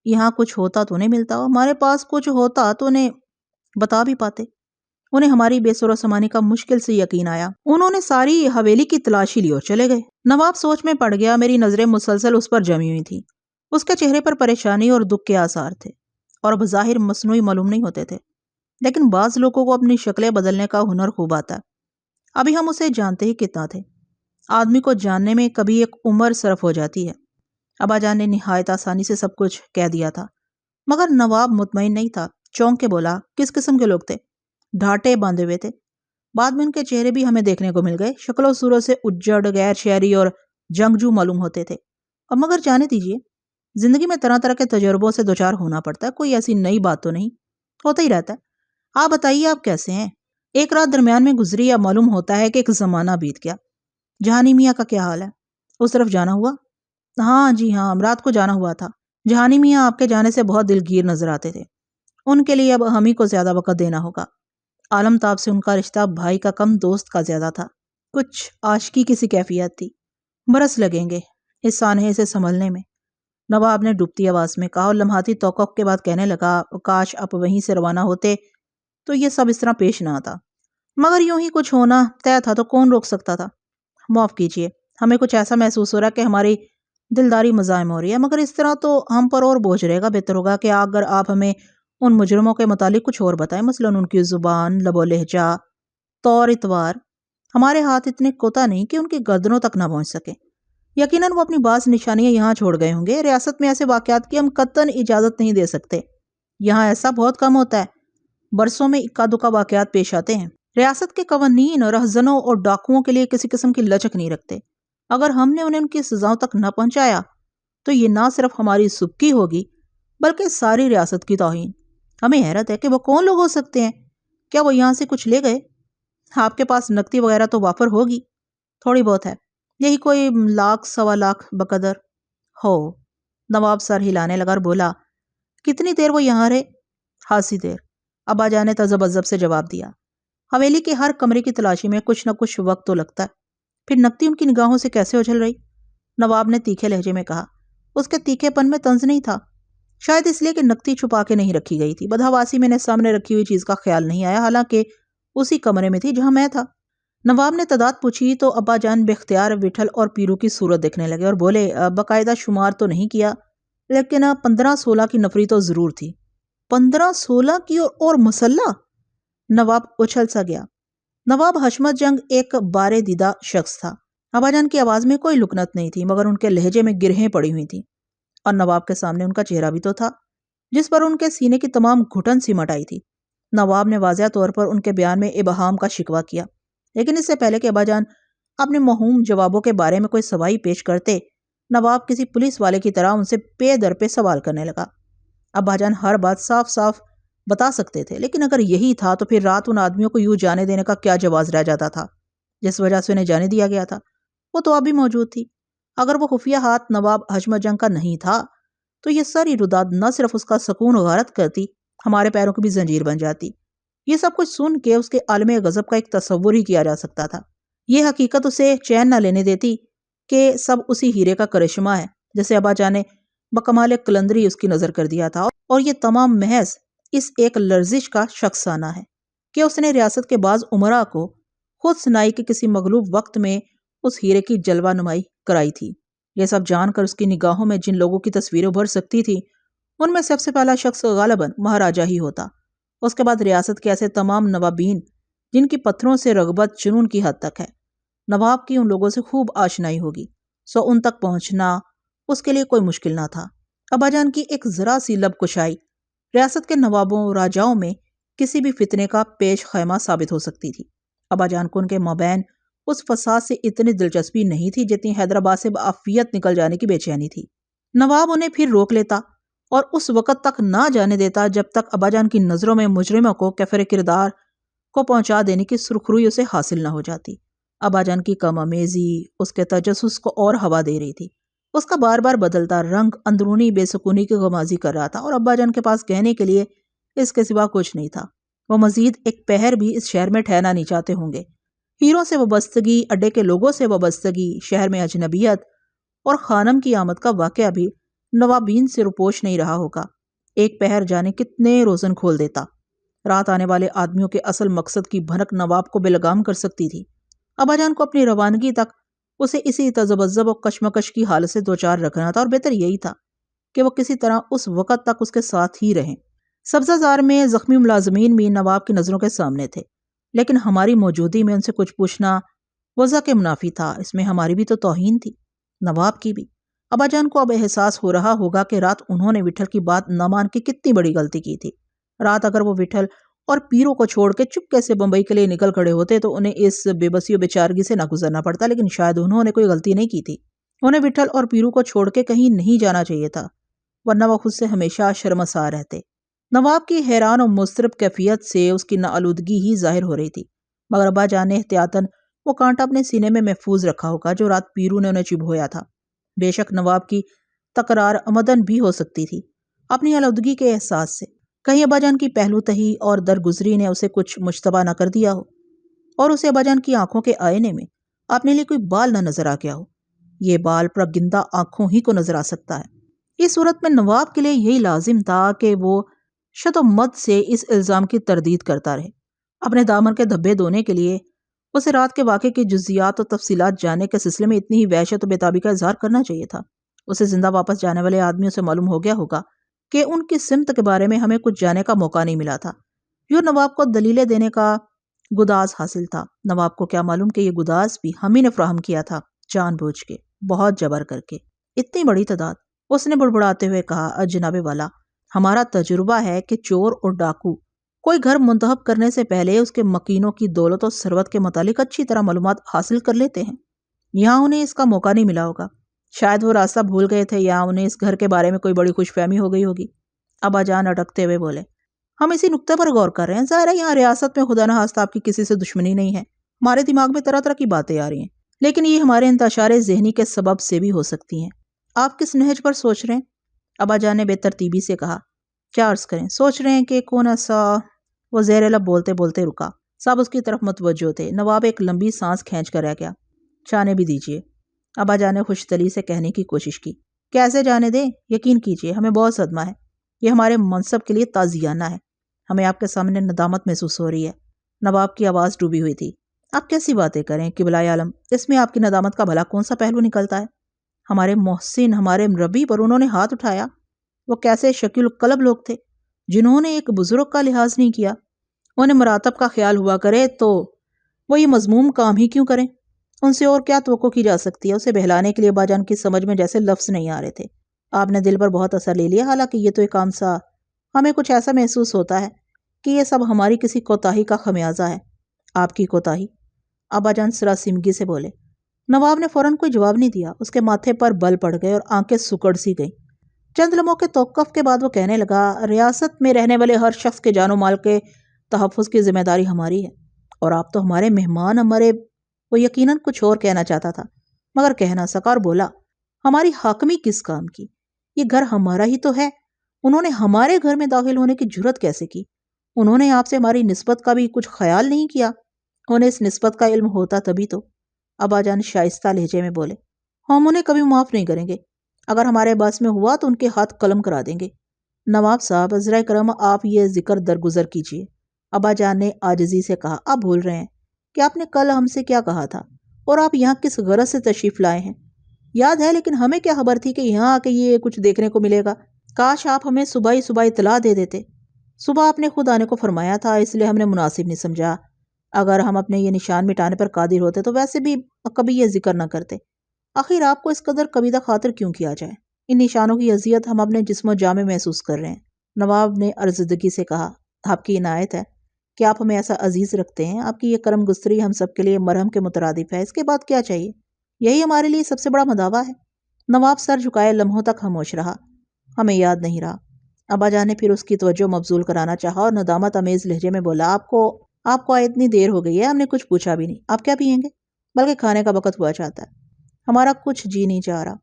یہاں کچھ ہوتا تو نہیں ملتا، ہمارے پاس کچھ ہوتا تو انہیں بتا بھی پاتے۔ انہیں ہماری بے سر و سمانی کا مشکل سے یقین آیا، انہوں نے ساری حویلی کی تلاشی لی اور چلے گئے۔ نواب سوچ میں پڑ گیا، میری نظریں مسلسل اس پر جمی ہوئی تھی۔ اس کے چہرے پر پریشانی اور دکھ کے آثار تھے، اور بظاہر مصنوعی معلوم نہیں ہوتے تھے، لیکن بعض لوگوں کو اپنی شکلیں بدلنے کا ہنر خوب آتا ہے۔ ابھی ہم اسے جانتے ہی کتنا تھے، آدمی کو جاننے میں کبھی ایک عمر صرف ہو جاتی ہے۔ ابا جان نے نہایت آسانی سے سب کچھ کہہ دیا تھا، مگر نواب مطمئن نہیں تھا، چونک کے بولا، کس قسم کے لوگ تھے؟ ڈھاٹے باندھے ہوئے تھے، بعد میں ان کے چہرے بھی ہمیں دیکھنے کو مل گئے، شکل و صورت سے اجڑ، غیر شہری اور جنگجو معلوم ہوتے تھے۔ اور مگر جانے دیجئے، زندگی میں طرح طرح کے تجربوں سے دوچار ہونا پڑتا ہے، کوئی ایسی نئی بات تو نہیں، ہوتا ہی رہتا ہے۔ آپ بتائیے، آپ کیسے ہیں؟ ایک رات درمیان میں گزری، یا معلوم ہوتا ہے کہ ایک زمانہ بیت گیا؟ جہانی میاں کا کیا حال ہے؟ اس طرف جانا ہوا؟ ہاں جی ہاں، رات کو جانا ہوا تھا۔ جہانی میاں آپ کے جانے سے بہت دلگیر نظر آتے تھے، ان کے لیے اب ہم ہی کو زیادہ وقت دینا ہوگا۔ عالم تاب سے ان کا رشتہ بھائی کا کم دوست کا زیادہ تھا، کچھ عاشقی کی سی کیفیت تھی۔ برس لگیں گے اس سانحے سے سنبھلنے میں، نواب نے ڈوبتی آواز میں کہا، اور لمحاتی توقف کے بعد کہنے لگا، کاش آپ وہیں سے روانہ ہوتے تو یہ سب اس طرح پیش نہ آتا، مگر یوں ہی کچھ ہونا طے تھا تو کون روک سکتا تھا؟ معاف کیجیے، ہمیں کچھ ایسا محسوس ہو رہا ہے کہ ہماری دلداری مزاحم ہو رہی ہے، مگر اس طرح تو ہم پر اور بوجھ رہے گا۔ بہتر ہوگا کہ اگر آپ ہمیں ان مجرموں کے متعلق کچھ اور بتائیں، مثلاً ان کی زبان، لب و لہجہ، طور اتوار۔ ہمارے ہاتھ اتنے کوتا نہیں کہ ان کی گردنوں تک نہ پہنچ سکے۔ یقیناً وہ اپنی بعض نشانیاں یہاں چھوڑ گئے ہوں گے۔ ریاست میں ایسے واقعات کی ہم قطعاً اجازت نہیں دے سکتے، یہاں ایسا بہت کم ہوتا ہے، برسوں میں اکا دکا واقعات پیش آتے ہیں۔ ریاست کے قوانین رہزنوں اور ڈاکوؤں کے لیے کسی قسم کی لچک نہیں رکھتے، اگر ہم نے انہیں ان کی سزاؤں تک نہ پہنچایا تو یہ نہ صرف ہماری سبکی ہوگی بلکہ ساری ریاست کی توہین۔ ہمیں حیرت ہے کہ وہ کون لوگ ہو سکتے ہیں؟ کیا وہ یہاں سے کچھ لے گئے؟ آپ کے پاس نقدی وغیرہ تو وافر ہوگی؟ تھوڑی بہت ہے، یہی کوئی 1,00,000 سوا لاکھ بقدر ہو۔ نواب سر ہلانے لگا اور بولا، کتنی دیر وہ یہاں رہے؟ خاصی دیر، ابا جان نے تذبذب سے جواب دیا۔ حویلی کے ہر کمرے کی تلاشی میں کچھ نہ کچھ وقت تو لگتا ہے، پھر نقدی ان کی نگاہوں سے کیسے اچھل رہی؟ نواب نے تیکھے لہجے میں کہا۔ اس کے تیکھے پن میں طنز نہیں تھا، شاید اس لیے کہ نقدی چھپا کے نہیں رکھی گئی تھی۔ بدحواسی میں نے سامنے رکھی ہوئی چیز کا خیال نہیں آیا، حالانکہ اسی کمرے میں تھی جہاں میں تھا۔ نواب نے تعداد پوچھی تو ابا جان بے اختیار وٹھل اور پیرو کی صورت دیکھنے لگے اور بولے، باقاعدہ شمار تو نہیں کیا، لیکن 15-16 کی نفری تو ضرور تھی۔ 15-16 کی اور مسلح؟ نواب اچھل سا گیا۔ نواب حشمت جنگ ایک بارے دیدہ شخص تھا۔ ابا جان کی آواز میں کوئی لکنت نہیں تھی، مگر ان کے لہجے میں گرہیں پڑی ہوئی تھیں، اور نواب کے سامنے ان کا چہرہ بھی تو تھا جس پر ان کے سینے کی تمام گھٹن سمٹ آئی تھی۔ نواب نے واضح طور پر ان کے بیان میں ابہام کا شکوہ کیا، لیکن اس سے پہلے کہ ابا جان اپنے موہوم جوابوں کے بارے میں کوئی سوائی پیش کرتے، نواب کسی پولیس والے کی طرح ان سے پے در پہ سوال کرنے لگا۔ ابا جان ہر بات صاف صاف بتا سکتے تھے، لیکن اگر یہی تھا تو پھر رات ان آدمیوں کو یوں جانے دینے کا کیا جواز رہ جاتا تھا جس وجہ سے انہیں جانے دیا گیا تھا؟ وہ تو اب بھی موجود تھی۔ اگر وہ خفیہ ہاتھ نواب حشمت جنگ کا نہیں تھا تو یہ ساری رداد نہ صرف اس کا سکون غارت کرتی، ہمارے پیروں کی بھی زنجیر بن جاتی۔ یہ سب کچھ سن کے اس کے عالم غضب کا ایک تصور ہی کیا جا سکتا تھا۔ یہ حقیقت اسے چین نہ لینے دیتی کہ سب اسی ہیرے کا کرشمہ ہے جسے ابا جان نے بکمال قلندری اس کی نظر کر دیا تھا، اور یہ تمام محض اس ایک لرزش کا شخصانہ ہے کہ اس نے ریاست کے بعض امراء کو خود سنائی کے کسی مغلوب وقت میں اس ہیرے کی جلوہ نمائی کرائی تھی۔ یہ سب جان کر اس کی نگاہوں میں جن لوگوں کی تصویریں ابھر سکتی تھی ان میں سب سے پہلا شخص غالباً مہاراجہ ہی ہوتا۔ اس کے بعد ریاست کے ایسے تمام نوابین جن کی پتھروں سے رغبت جنون کی حد تک ہے۔ نواب کی ان لوگوں سے خوب آشنائی ہوگی، سو ان تک پہنچنا اس کے لیے کوئی مشکل نہ تھا۔ ابا جان کی ایک ذرا سی لب کشائی ریاست کے نوابوں راجاؤں میں کسی بھی فتنے کا پیش خیمہ ثابت ہو سکتی تھی۔ ابا جان کو ان کے مابین اس فساد سے اتنی دلچسپی نہیں تھی جتنی حیدرآباد سے بعافیت نکل جانے کی بے چینی تھی۔ نواب انہیں پھر روک لیتا اور اس وقت تک نہ جانے دیتا جب تک ابا جان کی نظروں میں مجرموں کو کفر کردار کو پہنچا دینے کی سرخروئی اسے حاصل نہ ہو جاتی۔ ابا جان کی کم امیزی اس کے تجسس کو اور ہوا دے رہی تھی۔ اس کا بار بار بدلتا رنگ اندرونی بے سکونی کی غمازی کر رہا تھا اور ابا جان کے پاس کہنے کے لیے اس کے سوا کچھ نہیں تھا۔ وہ مزید ایک پہر بھی اس شہر میں ٹھہرنا نہیں چاہتے ہوں گے۔ ہیروں سے وابستگی، اڈے کے لوگوں سے وابستگی، شہر میں اجنبیت اور خانم کی آمد کا واقعہ بھی نوابین سے روپوش نہیں رہا ہوگا۔ ایک پہر جانے کتنے روزن کھول دیتا۔ رات آنے والے آدمیوں کے اصل مقصد کی بھنک نواب کو بے لگام کر سکتی تھی۔ ابا جان کو اپنی روانگی تک اسے اسی تذبذب و کشمکش کی حالت سے دوچار رکھنا تھا اور بہتر یہی تھا کہ وہ کسی طرح اس وقت تک اس کے ساتھ ہی رہیں۔ سبزہ زار میں زخمی ملازمین بھی نواب کی نظروں کے سامنے تھے، لیکن ہماری موجودگی میں ان سے کچھ پوچھنا وضع کے منافی تھا۔ اس میں ہماری بھی تو توہین تھی، نواب کی بھی۔ ابا جان کو اب احساس ہو رہا ہوگا کہ رات انہوں نے وٹھل کی بات نہ مان کے کتنی بڑی غلطی کی تھی۔ رات اگر وہ وٹھل اور پیرو کو چھوڑ کے چپکے سے بمبئی کے لیے نکل کھڑے ہوتے تو انہیں اس بے بسی و بیچارگی سے نہ گزرنا پڑتا، لیکن شاید انہوں نے کوئی غلطی نہیں کی تھی۔ انہیں وٹھل اور پیرو کو چھوڑ کے کہیں نہیں جانا چاہیے تھا، ورنہ وہ خود سے ہمیشہ شرمسار رہتے۔ نواب کی حیران و مضطرب کیفیت سے اس کی ناآلودگی ہی ظاہر ہو رہی تھی، مگر ابا جان نے احتیاطاً وہ کانٹا اپنے سینے میں محفوظ رکھا ہوگا جو رات پیرو نے انہیں چبھویا تھا۔ بے شک نواب کی تکرار عمدن بھی ہو سکتی تھی اپنی آلودگی کے احساس سے۔ کہیں ابا جان کی پہلو تہی اور درگزری نے اسے کچھ مشتبہ نہ کر دیا ہو اور اسے ابا جان کی آنکھوں کے آئینے میں اپنے لیے کوئی بال نہ نظر آ گیا ہو۔ یہ بال پرگندہ آنکھوں ہی کو نظر آ سکتا ہے۔ اس صورت میں نواب کے لیے یہی لازم تھا کہ وہ شد و مد سے اس الزام کی تردید کرتا رہے۔ اپنے دامن کے دھبے دھونے کے لیے اسے رات کے واقعے کی جزیات و تفصیلات جاننے کے سلسلے میں اتنی ہی وحشت و بےتابی کا اظہار کرنا چاہیے تھا۔ اسے زندہ واپس جانے والے آدمیوں سے معلوم ہو گیا ہوگا کہ ان کی سمت کے بارے میں ہمیں کچھ جانے کا موقع نہیں ملا تھا۔ یوں نواب کو دلیلیں دینے کا گداز حاصل تھا۔ نواب کو کیا معلوم کہ یہ گداز بھی ہم ہی نے فراہم کیا تھا، جان بوجھ کے، بہت جبر کر کے، اتنی بڑی تعداد۔ اس نے بڑبڑاتے ہوئے کہا، جناب والا، ہمارا تجربہ ہے کہ چور اور ڈاکو کوئی گھر منتخب کرنے سے پہلے اس کے مکینوں کی دولت و ثروت کے متعلق اچھی طرح معلومات حاصل کر لیتے ہیں۔ یہاں انہیں اس کا موقع نہیں ملا ہوگا۔ شاید وہ راستہ بھول گئے تھے یا انہیں اس گھر کے بارے میں کوئی بڑی خوش فہمی ہو گئی ہوگی۔ ابا جان اٹکتے ہوئے بولے، ہم اسی نقطے پر غور کر رہے ہیں۔ ظاہر ہے یہاں ریاست میں خدا نخواستہ آپ کی کسی سے دشمنی نہیں ہے۔ ہمارے دماغ میں طرح طرح کی باتیں آ رہی ہیں، لیکن یہ ہمارے انتشار ذہنی کے سبب سے بھی ہو سکتی ہیں۔ آپ کس نہج پر سوچ رہے ہیں؟ ابا جان نے بے ترتیبی سے کہا، کیا عرض کریں، سوچ رہے ہیں کہ کون ایسا۔ وہ زیر لب بولتے بولتے رکا، سب اس کی طرف متوجہ تھے۔ نواب ایک لمبی سانس کھینچ کر رہ گیا۔ جانے بھی دیجیے، ابا جان نے خوش دلی سے کہنے کی کوشش کی۔ کیسے جانے دیں؟ یقین کیجیے ہمیں بہت صدمہ ہے، یہ ہمارے منصب کے لیے تعزیانہ ہے۔ ہمیں آپ کے سامنے ندامت محسوس ہو رہی ہے۔ نواب کی آواز ڈوبی ہوئی تھی۔ آپ کیسی باتیں کریں قبلۂ عالم، اس میں آپ کی ندامت کا بھلا کون سا پہلو نکلتا ہے؟ ہمارے محسن، ہمارے مربی پر انہوں نے ہاتھ اٹھایا۔ وہ کیسے شکیل القلب لوگ تھے جنہوں نے ایک بزرگ کا لحاظ نہیں کیا۔ انہیں مراتب کا خیال ہوا کرے تو وہ یہ مذموم کام ہی کیوں کریں؟ ان سے اور کیا توقع کی جا سکتی ہے؟ اسے بہلانے کے لیے ابا جان کی سمجھ میں جیسے لفظ نہیں آ رہے تھے۔ آپ نے دل پر بہت اثر لے لیا، حالانکہ یہ تو ایک عام سا، ہمیں کچھ ایسا محسوس ہوتا ہے کہ یہ سب ہماری کسی کوتاہی کا خمیازہ ہے۔ آپ کی کوتاہی؟ ابا جان سراسیمگی سے بولے۔ نواب نے فوراً کوئی جواب نہیں دیا۔ اس کے ماتھے پر بل پڑ گئے اور آنکھیں سکڑ سی گئیں۔ چند لمحوں کے توقف کے بعد وہ کہنے لگا، ریاست میں رہنے والے ہر شخص کے جان و مال کے تحفظ کی ذمہ داری ہماری ہے، اور آپ تو ہمارے مہمان ہمارے۔ وہ یقیناً کچھ اور کہنا چاہتا تھا مگر کہہ نہ سکا اور بولا، ہماری حاکمی کس کام کی؟ یہ گھر ہمارا ہی تو ہے۔ انہوں نے ہمارے گھر میں داخل ہونے کی جرت کیسے کی؟ انہوں نے آپ سے ہماری نسبت کا بھی کچھ خیال نہیں کیا؟ انہیں اس نسبت کا علم ہوتا تبھی تو۔ ابا جان شائستہ لہجے میں بولے، ہم انہیں کبھی معاف نہیں کریں گے۔ اگر ہمارے بس میں ہوا تو ان کے ہاتھ قلم کرا دیں گے۔ نواب صاحب، ذرا کرم آپ یہ ذکر درگزر کیجیے۔ ابا جان نے عاجزی سے کہا، آپ بھول رہے ہیں کہ آپ نے کل ہم سے کیا کہا تھا اور آپ یہاں کس غرض سے تشریف لائے ہیں؟ یاد ہے، لیکن ہمیں کیا خبر تھی کہ یہاں آ کے یہ کچھ دیکھنے کو ملے گا؟ کاش آپ ہمیں صبح ہی اطلاع دے دیتے۔ صبح آپ نے خود آنے کو فرمایا تھا، اس لیے ہم نے مناسب نہیں سمجھا۔ اگر ہم اپنے یہ نشان مٹانے پر قادر ہوتے تو ویسے بھی کبھی یہ ذکر نہ کرتے۔ آخر آپ کو اس قدر کبیدہ خاطر کیوں کیا جائے؟ ان نشانوں کی اذیت ہم اپنے جسم و جان میں محسوس کر رہے ہیں۔ نواب نے عرضدگی سے کہا، آپ کی عنایت ہے کہ آپ ہمیں ایسا عزیز رکھتے ہیں۔ آپ کی یہ کرم گستری ہم سب کے لیے مرہم کے مترادف ہے۔ اس کے بعد کیا چاہیے؟ یہی ہمارے لیے سب سے بڑا مداوا ہے۔ نواب سر جھکائے لمحوں تک خاموش رہا۔ ہمیں یاد نہیں رہا۔ ابا جان نے پھر اس کی توجہ مبذول کرانا چاہا اور ندامت امیز لہجے میں بولا، آپ کو اتنی دیر ہو گئی ہے، ہم نے کچھ پوچھا بھی نہیں۔ آپ کیا پیئیں گے؟ بلکہ کھانے کا وقت ہوا چاہتا ہے۔ ہمارا کچھ جی نہیں چاہ رہا،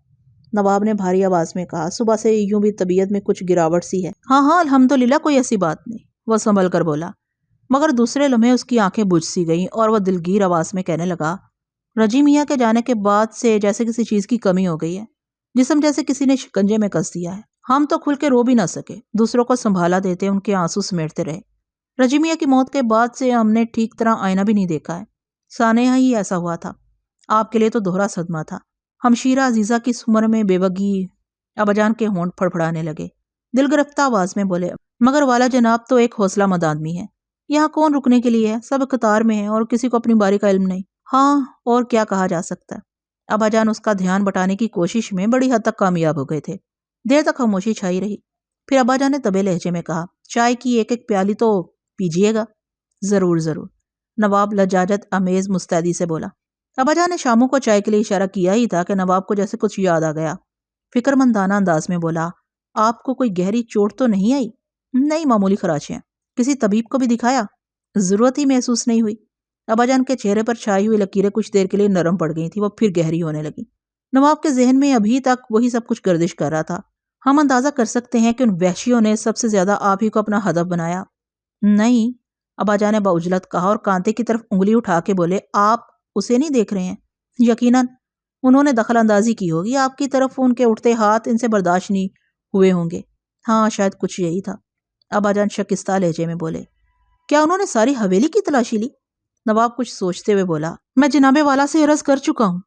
نواب نے بھاری آواز میں کہا۔ صبح سے یوں بھی طبیعت میں کچھ گراوٹ سی ہے۔ ہاں الحمدللہ، کوئی ایسی بات نہیں، وہ سنبھل کر بولا۔ مگر دوسرے لمحے اس کی آنکھیں بجھ سی گئیں اور وہ دلگیر آواز میں کہنے لگا، رجی میاں کے جانے کے بعد سے جیسے کسی چیز کی کمی ہو گئی ہے، جسم جیسے کسی نے شکنجے میں کس دیا ہے۔ ہم تو کھل کے رو بھی نہ سکے، دوسروں کو سنبھالا دیتے، ان کے آنسو سمیٹتے رہے۔ رجی میاں کی موت کے بعد سے ہم نے ٹھیک طرح آئینہ بھی نہیں دیکھا ہے۔ سانحہ ہی ایسا ہوا تھا۔ آپ کے لیے تو دوہرا صدمہ تھا۔ ہمشیرہ عزیزہ کی اس عمر میں بے وگی۔ اباجان کے ہونٹ پھڑپھڑانے لگے، دل گرفتہ آواز میں بولے، مگر والا جناب تو ایک حوصلہ مند آدمی ہے، یہاں کون رکنے کے لیے ہے؟ سب قطار میں ہیں اور کسی کو اپنی باری کا علم نہیں۔ ہاں، اور کیا کہا جا سکتا ہے؟ اباجان اس کا دھیان بٹانے کی کوشش میں بڑی حد تک کامیاب ہو گئے تھے۔ دیر تک خاموشی چھائی رہی۔ پھر اباجان نے دبے لہجے میں کہا، چائے کی ایک ایک پیالی تو پیجیے گا؟ ضرور ضرور، نواب لجاجت امیز مستعدی سے بولا۔ اباجان نے شاموں کو چائے کے لیے اشارہ کیا ہی تھا کہ نواب کو جیسے کچھ یاد آ گیا۔ فکر مندانہ انداز میں بولا، آپ کو کوئی گہری چوٹ تو نہیں آئی؟ نہیں، معمولی خراچیں۔ کسی طبیب کو بھی دکھایا؟ ضرورت ہی محسوس نہیں ہوئی۔ اباجان کے چہرے پر چھائی ہوئی لکیریں کچھ دیر کے لیے نرم پڑ گئی تھی، وہ پھر گہری ہونے لگی۔ نواب کے ذہن میں ابھی تک وہی سب کچھ گردش کر رہا تھا۔ ہم اندازہ کر سکتے ہیں کہ ان وحشیوں نے سب سے زیادہ آپ ہی کو اپنا ہدف بنایا۔ نہیں، اباجان نے بعجلت کہا اور کانتے کی طرف انگلی اٹھا کے بولے، آپ اسے نہیں دیکھ رہے ہیں؟ یقیناً انہوں نے دخل اندازی کی ہوگی آپ کی طرف، ان کے اٹھتے ہاتھ ان سے برداشت نہیں ہوئے ہوں گے۔ ہاں، شاید کچھ یہی تھا، اباجان شکستہ لہجے میں بولے۔ کیا انہوں نے ساری حویلی کی تلاشی لی؟ نواب کچھ سوچتے ہوئے بولا، میں جناب والا سے عرض کر چکا ہوں۔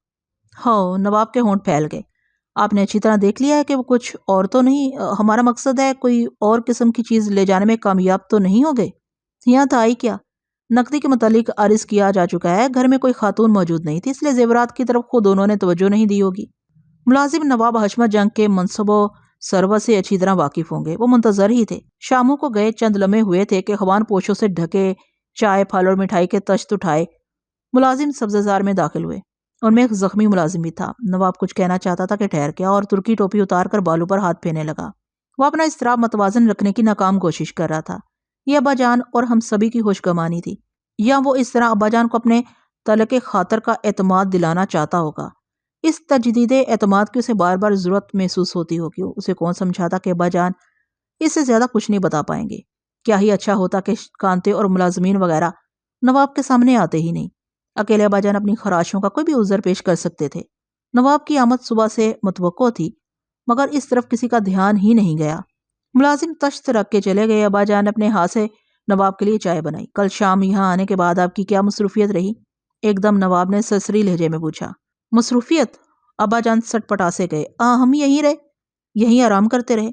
ہاں، نواب کے ہونٹ پھیل گئے۔ آپ نے اچھی طرح دیکھ لیا ہے کہ وہ کچھ اور تو نہیں؟ ہمارا مقصد ہے کوئی اور قسم کی چیز لے جانے میں کامیاب تو نہیں ہو گئے؟ یہاں تھا ہی کیا؟ نقدی کے متعلق عرض کیا جا چکا ہے، گھر میں کوئی خاتون موجود نہیں تھی، اس لیے زیورات کی طرف خود انہوں نے توجہ نہیں دی ہوگی۔ ملازم نواب حشمت جنگ کے منصب و سروت سے اچھی طرح واقف ہوں گے، وہ منتظر ہی تھے۔ شاموں کو گئے چند لمحے ہوئے تھے کہ خوان پوشوں سے ڈھکے چائے، پھل اور مٹھائی کے تشت اٹھائے ملازم سبززار میں داخل ہوئے۔ ان میں ایک زخمی ملازم بھی تھا۔ نواب کچھ کہنا چاہتا تھا کہ ٹھہر گیا اور ترکی ٹوپی اتار کر بالوں پر ہاتھ پھیرنے لگا۔ وہ اپنا اضطراب متوازن رکھنے کی ناکام کوشش کر رہا تھا۔ یہ اباجان اور ہم سبھی کی خوش گمانی تھی، یا وہ اس طرح اباجان کو اپنے تلق خاطر کا اعتماد دلانا چاہتا ہوگا۔ اس تجدید اعتماد کی اسے بار بار ضرورت محسوس ہوتی ہوگی۔ اسے کون سمجھاتا کہ اباجان اس سے زیادہ کچھ نہیں بتا پائیں گے؟ کیا ہی اچھا ہوتا کہ کانتے اور ملازمین وغیرہ نواب کے سامنے آتے ہی نہیں، اکیلے اباجان اپنی خراشوں کا کوئی بھی عذر پیش کر سکتے تھے۔ نواب کی آمد صبح سے متوقع تھی، مگر اس طرف کسی کا دھیان ہی نہیں گیا۔ ملازم تشت رکھ کے چلے گئے۔ اباجان نے اپنے ہاتھ سے نواب کے لیے چائے بنائی۔ کل شام یہاں آنے کے بعد آپ کی کیا مصروفیت رہی؟ ایک دم نواب نے سرسری لہجے میں پوچھا۔ مصروفیت؟ اباجان سٹ پٹا سے گئے۔ ہم یہیں رہے، یہیں آرام کرتے رہے۔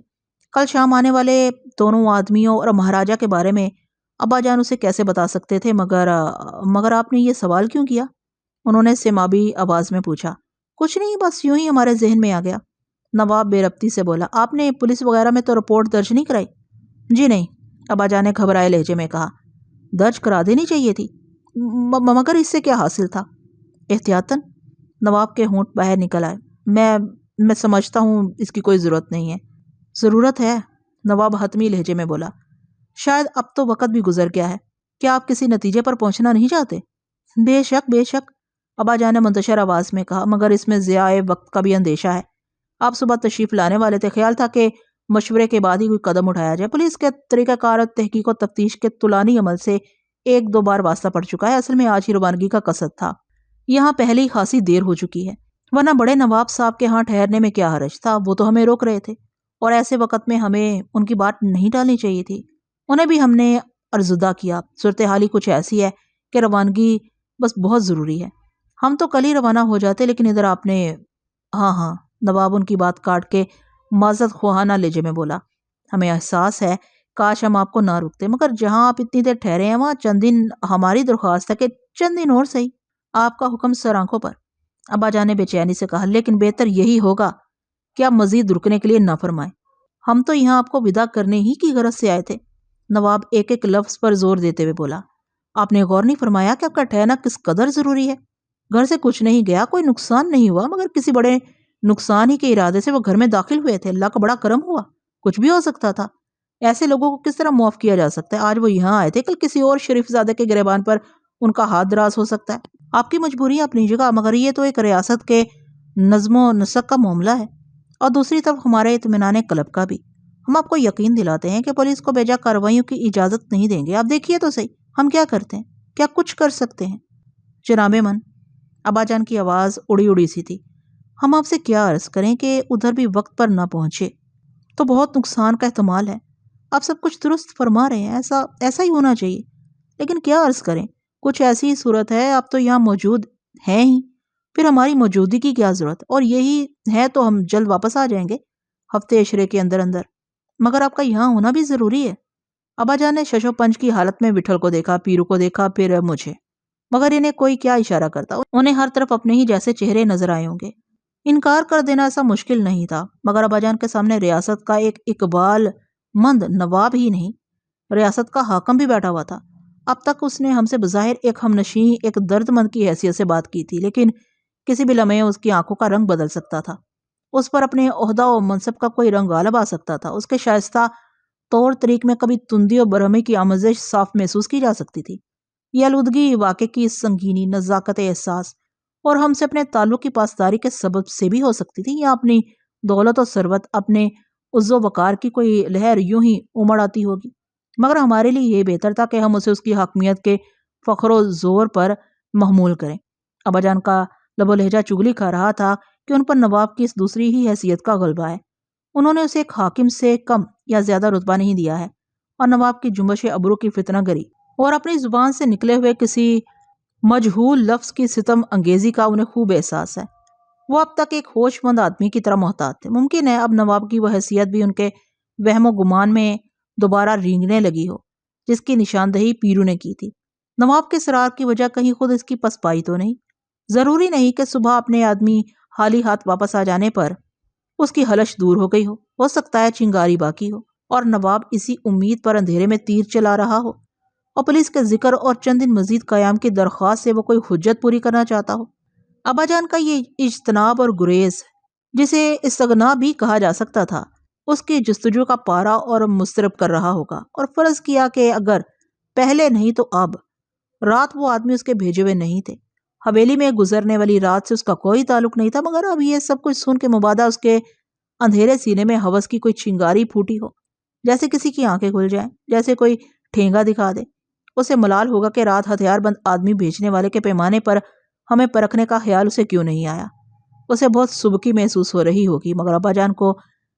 کل شام آنے والے دونوں آدمیوں اور مہاراجہ کے بارے میں اباجان اسے کیسے بتا سکتے تھے، مگر آپ نے یہ سوال کیوں کیا؟ انہوں نے سماوی آواز میں پوچھا۔ کچھ نہیں، بس یوں ہی ہمارے ذہن میں آ گیا۔ نواب بے ربطی سے بولا، آپ نے پولیس وغیرہ میں تو رپورٹ درج نہیں کرائی؟ جی نہیں، اباجان نے گھبرائے لہجے میں کہا۔ درج کرا دینی چاہیے تھی، مگر اس سے کیا حاصل تھا؟ احتیاطاً نواب کے ہونٹ باہر نکل آئے۔ میں سمجھتا ہوں اس کی کوئی ضرورت نہیں ہے۔ ضرورت ہے، نواب حتمی لہجے میں بولا۔ شاید اب تو وقت بھی گزر گیا ہے، کیا آپ کسی نتیجے پر پہنچنا نہیں چاہتے؟ بے شک بے شک، اباجان نے منتشر آواز میں کہا، مگر اس میں ضیاع وقت کا بھی اندیشہ ہے۔ آپ صبح تشریف لانے والے تھے، خیال تھا کہ مشورے کے بعد ہی کوئی قدم اٹھایا جائے۔ پولیس کے طریقہ کار تحقیق و تفتیش کے طولانی عمل سے ایک دو بار واسطہ پڑ چکا ہے، اصل میں آج ہی روانگی کا قصد تھا۔ یہاں پہلے ہی خاصی دیر ہو چکی ہے، ورنہ بڑے نواب صاحب کے ہاں ٹھہرنے میں کیا حرج تھا؟ وہ تو ہمیں روک رہے تھے، اور ایسے وقت میں ہمیں ان کی بات نہیں ٹالنی چاہیے تھی۔ انہیں بھی ہم نے ارزدہ کیا۔ صورتحال ہی کچھ ایسی ہے کہ روانگی بس بہت ضروری ہے. ہم تو کل ہی روانہ ہو جاتے لیکن ادھر آپ نے. ہاں نواب ان کی بات کاٹ کے معذرت خواہانہ لہجے میں بولا. ہمیں احساس ہے کاش ہم آپ کو نہ روکتے مگر جہاں آپ اتنی دیر ٹھہرے ہیں وہاں چند دن ہماری درخواست ہے کہ چند دن اور صحیح. آپ کا حکم سر آنکھوں پر. ابا جان نے بے چینی سے کہا. لیکن بہتر یہی ہوگا کہ آپ مزید رکنے کے لیے نہ فرمائیں. ہم تو یہاں آپ کو ودا کرنے ہی کی غرض سے آئے تھے. نواب ایک ایک لفظ پر زور دیتے ہوئے بولا. آپ نے غور نہیں فرمایا کہ آپ کا ٹھہرنا کس قدر ضروری ہے. گھر سے کچھ نہیں گیا, کوئی نقصان نہیں ہوا, مگر کسی بڑے نقصان ہی کے ارادے سے وہ گھر میں داخل ہوئے تھے. اللہ کا بڑا کرم ہوا. کچھ بھی ہو سکتا تھا. ایسے لوگوں کو کس طرح معاف کیا جا سکتا ہے؟ آج وہ یہاں آئے تھے, کل کسی اور شریف زادے کے گریبان پر ان کا ہاتھ دراز ہو سکتا ہے. آپ کی مجبوری اپنی جگہ, مگر یہ تو ایک ریاست کے نظم و نسق کا معاملہ ہے, اور دوسری طرف ہمارے اطمینان قلب کا بھی. ہم آپ کو یقین دلاتے ہیں کہ پولیس کو بیجا کارروائیوں کی اجازت نہیں دیں گے. آپ دیکھیے تو صحیح ہم کیا کرتے ہیں, کیا کچھ کر سکتے ہیں. جناب من, ابا جان کی آواز اڑی اڑی سی تھی. ہم آپ سے کیا عرض کریں کہ ادھر بھی وقت پر نہ پہنچے تو بہت نقصان کا احتمال ہے. آپ سب کچھ درست فرما رہے ہیں, ایسا ہی ہونا چاہیے, لیکن کیا عرض کریں, کچھ ایسی ہی صورت ہے. آپ تو یہاں موجود ہیں ہی, پھر ہماری موجودگی کی کیا ضرورت, اور یہی ہے تو ہم جلد واپس آ جائیں گے ہفتے عشرے کے اندر اندر, مگر آپ کا یہاں ہونا بھی ضروری ہے. ابا جان نے شش و پنج کی حالت میں وٹھل کو دیکھا, پیرو کو دیکھا, پھر مجھے, مگر انہیں کوئی کیا اشارہ کرتا. انہیں ہر طرف اپنے ہی جیسے چہرے نظر آئے ہوں گے. انکار کر دینا ایسا مشکل نہیں تھا, مگر ابا جان کے سامنے ریاست کا ایک اقبال مند نواب ہی نہیں, ریاست کا حاکم بھی بیٹھا ہوا تھا. اب تک اس نے ہم سے بظاہر ایک ہمنشین, ایک درد مند کی حیثیت سے بات کی تھی, لیکن کسی بھی لمحے اس کی آنکھوں کا رنگ بدل سکتا تھا. اس پر اپنے عہدہ و منصب کا کوئی رنگ غالب آ سکتا تھا. اس کے شائستہ طور طریق میں کبھی تندی اور برہمی کی آمیزش صاف محسوس کی جا سکتی تھی. یہ آلودگی واقع کی سنگینی, نزاکت احساس اور ہم سے اپنے تعلق کی پاسداری کے سبب سے بھی ہو سکتی تھی, یا اپنی دولت و ثروت, اپنے عز و وقار کی کوئی لہر یوں ہی امڑ آتی ہوگی. مگر ہمارے لیے یہ بہتر تھا کہ ہم اسے اس کی حاکمیت کے فخر و زور پر محمول کریں. ابا جان کا لب و لہجہ چگلی کھا رہا تھا کہ ان پر نواب کی اس دوسری ہی حیثیت کا غلبہ ہے. انہوں نے اسے ایک حاکم سے کم یا زیادہ رتبہ نہیں دیا ہے, اور نواب کی جنبش ابرو کی فتنہ گری اور اپنی زبان سے نکلے ہوئے کسی مجہول لفظ کی ستم انگیزی کا انہیں خوب احساس ہے. وہ اب تک ایک ہوش مند آدمی کی طرح محتاط تھے. ممکن ہے اب نواب کی وہ حیثیت بھی ان کے وہم و گمان میں دوبارہ رینگنے لگی ہو جس کی نشاندہی پیرو نے کی تھی. نواب کے سرار کی وجہ کہیں خود اس کی پسپائی تو نہیں. ضروری نہیں کہ صبح اپنے آدمی خالی ہاتھ واپس آ جانے پر اس کی حلش دور ہو گئی ہو سکتا ہے چنگاری باقی ہو, اور نواب اسی امید پر اندھیرے میں تیر چلا رہا ہو, اور پولیس کے ذکر اور چند دن مزید قیام کی درخواست سے وہ کوئی حجت پوری کرنا چاہتا ہو. ابا جان کا یہ اجتناب اور گریز, جسے استغنا بھی کہا جا سکتا تھا, اس کی جستجو کا پارا اور مسترب کر رہا ہوگا. اور فرض کیا کہ اگر پہلے نہیں تو اب. رات وہ آدمی اس کے بھیجے ہوئے نہیں تھے, حویلی میں گزرنے والی رات سے اس کا کوئی تعلق نہیں تھا, مگر اب یہ سب کچھ سن کے مبادہ اس کے اندھیرے سینے میں ہوس کی کوئی چنگاری پھوٹی ہو, جیسے کسی کی آنکھیں کھل جائیں, جیسے کوئی ٹھینگا دکھا دے. اسے ملال ہوگا کہ رات ہتھیار بند آدمی بھیجنے والے کے پیمانے پر ہمیں پرکھنے کا خیال اسے کیوں نہیں آیا. اسے بہت سبکی محسوس ہو رہی ہوگی, مگر ابا جان کو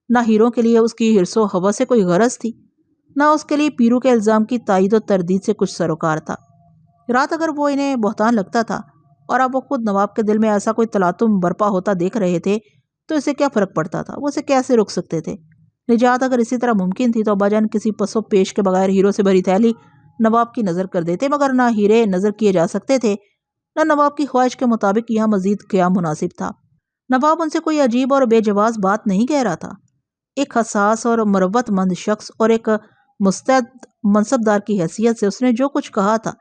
نہ ہیروں کے لیے اس کی حرص و ہوس سے کوئی غرض تھی, نہ اس کے لیے پیرو کے الزام کی تائید و تردید سے کچھ سروکار تھا. رات اگر وہ انہیں بہتان لگتا تھا اور اب وہ خود نواب کے دل میں ایسا کوئی تلاطم برپا ہوتا دیکھ رہے تھے تو اسے کیا فرق پڑتا تھا, وہ اسے کیسے روک سکتے تھے. نجات اگر اسی طرح ممکن تھی تو ابا جان کسی پس و پیش کے بغیر ہیروں سے بھری تھیلی نواب کی نظر کر دیتے, مگر نہ ہیرے نظر کیے جا سکتے تھے, نہ نواب کی خواہش کے مطابق یہاں مزید قیام مناسب تھا. نواب ان سے کوئی عجیب اور بے جواز بات نہیں کہہ رہا تھا. ایک حساس اور مروت مند شخص اور ایک مستعد منصبدار کی حیثیت سے اس نے جو کچھ کہا تھا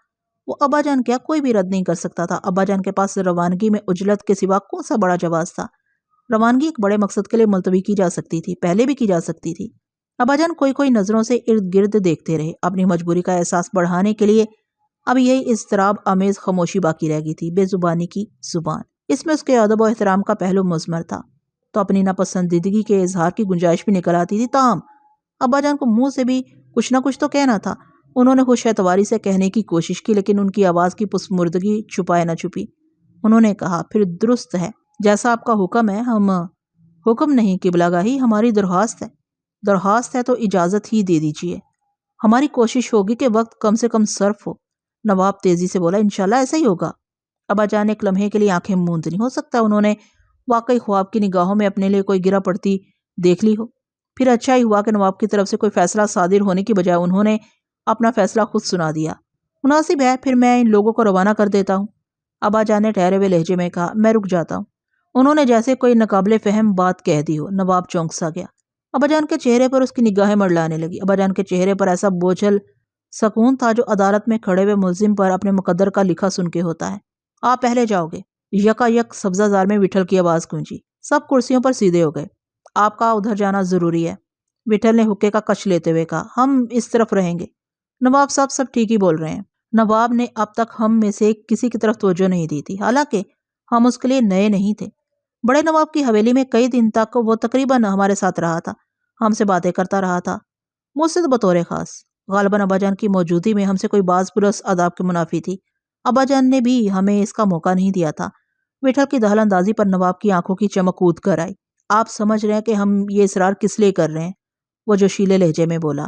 وہ ابا جان کیا کوئی بھی رد نہیں کر سکتا تھا. ابا جان کے پاس روانگی میں عجلت کے سوا کون سا بڑا جواز تھا. روانگی ایک بڑے مقصد کے لیے ملتوی کی جا سکتی تھی, پہلے بھی کی جا سکتی تھی. ابا جان کوئی نظروں سے ارد گرد دیکھتے رہے. اپنی مجبوری کا احساس بڑھانے کے لیے اب یہی اضطراب آمیز خاموشی باقی رہ گئی تھی. بے زبانی کی زبان, اس میں اس کے ادب و احترام کا پہلو مضمر تھا, تو اپنی ناپسندیدگی کے اظہار کی گنجائش بھی نکل آتی تھی. تاہم ابا جان کو منہ سے بھی کچھ نہ کچھ تو کہنا تھا. انہوں نے خوش اعتباری سے کہنے کی کوشش کی, لیکن ان کی آواز کی پسمردگی چھپائے نہ چھپی. انہوں نے کہا, پھر درست ہے, جیسا آپ کا حکم ہے. ہم حکم نہیں قبلہ گاہی, ہماری درخواست ہے. درخواست ہے تو اجازت ہی دے دیجیے. ہماری کوشش ہوگی کہ وقت کم سے کم صرف ہو. نواب تیزی سے بولا, انشاءاللہ ایسا ہی ہوگا. ابا جان نے ایک لمحے کے لیے آنکھیں موند لی. ہو سکتا ہے انہوں نے واقعی خواب کی نگاہوں میں اپنے لیے کوئی گرا پڑتی دیکھ لی ہو. پھر اچھا ہی ہوا کہ نواب کی طرف سے کوئی فیصلہ صادر ہونے کی بجائے انہوں نے اپنا فیصلہ خود سنا دیا. مناسب ہے، پھر میں ان لوگوں کو روانہ کر دیتا ہوں. ابا جان نے ٹھہرے ہوئے لہجے میں کہا. میں رک جاتا ہوں. انہوں نے جیسے کوئی ناقابل فہم بات کہہ دی ہو. نواب چونک سا گیا. ابا جان کے چہرے پر اس کی نگاہیں منڈلانے لگی. ابا جان کے چہرے پر ایسا بوجھل سکون تھا جو عدالت میں کھڑے ہوئے ملزم پر اپنے مقدر کا لکھا سن کے ہوتا ہے. آپ پہلے جاؤ گے. یکا یک سبزہ زار میں وٹھل کی آواز گونجی. سب کرسیوں پر سیدھے ہو گئے. آپ کا ادھر جانا ضروری ہے، وٹھل نے حقے کا کش لیتے ہوئے کہا. ہم اس طرف رہیں گے. نواب صاحب سب ٹھیک ہی بول رہے ہیں. نواب نے اب تک ہم میں سے کسی کی طرف توجہ نہیں دی تھی، حالانکہ ہم اس کے لیے نئے نہیں تھے. بڑے نواب کی حویلی میں کئی دن تک وہ تقریباً ہمارے ساتھ رہا تھا، ہم سے باتیں کرتا رہا تھا، مجھ سے بطور خاص. غالباً ابا جان کی موجودگی میں ہم سے کوئی باز پرس آداب کے منافی تھی. ابا جان نے بھی ہمیں اس کا موقع نہیں دیا تھا. وٹھل کی دخل اندازی پر نواب کی آنکھوں کی چمک کود کر آئی. آپ سمجھ رہے ہیں کہ ہم یہ اصرار کس لیے کر رہے ہیں؟ وہ جوشیلے لہجے میں بولا.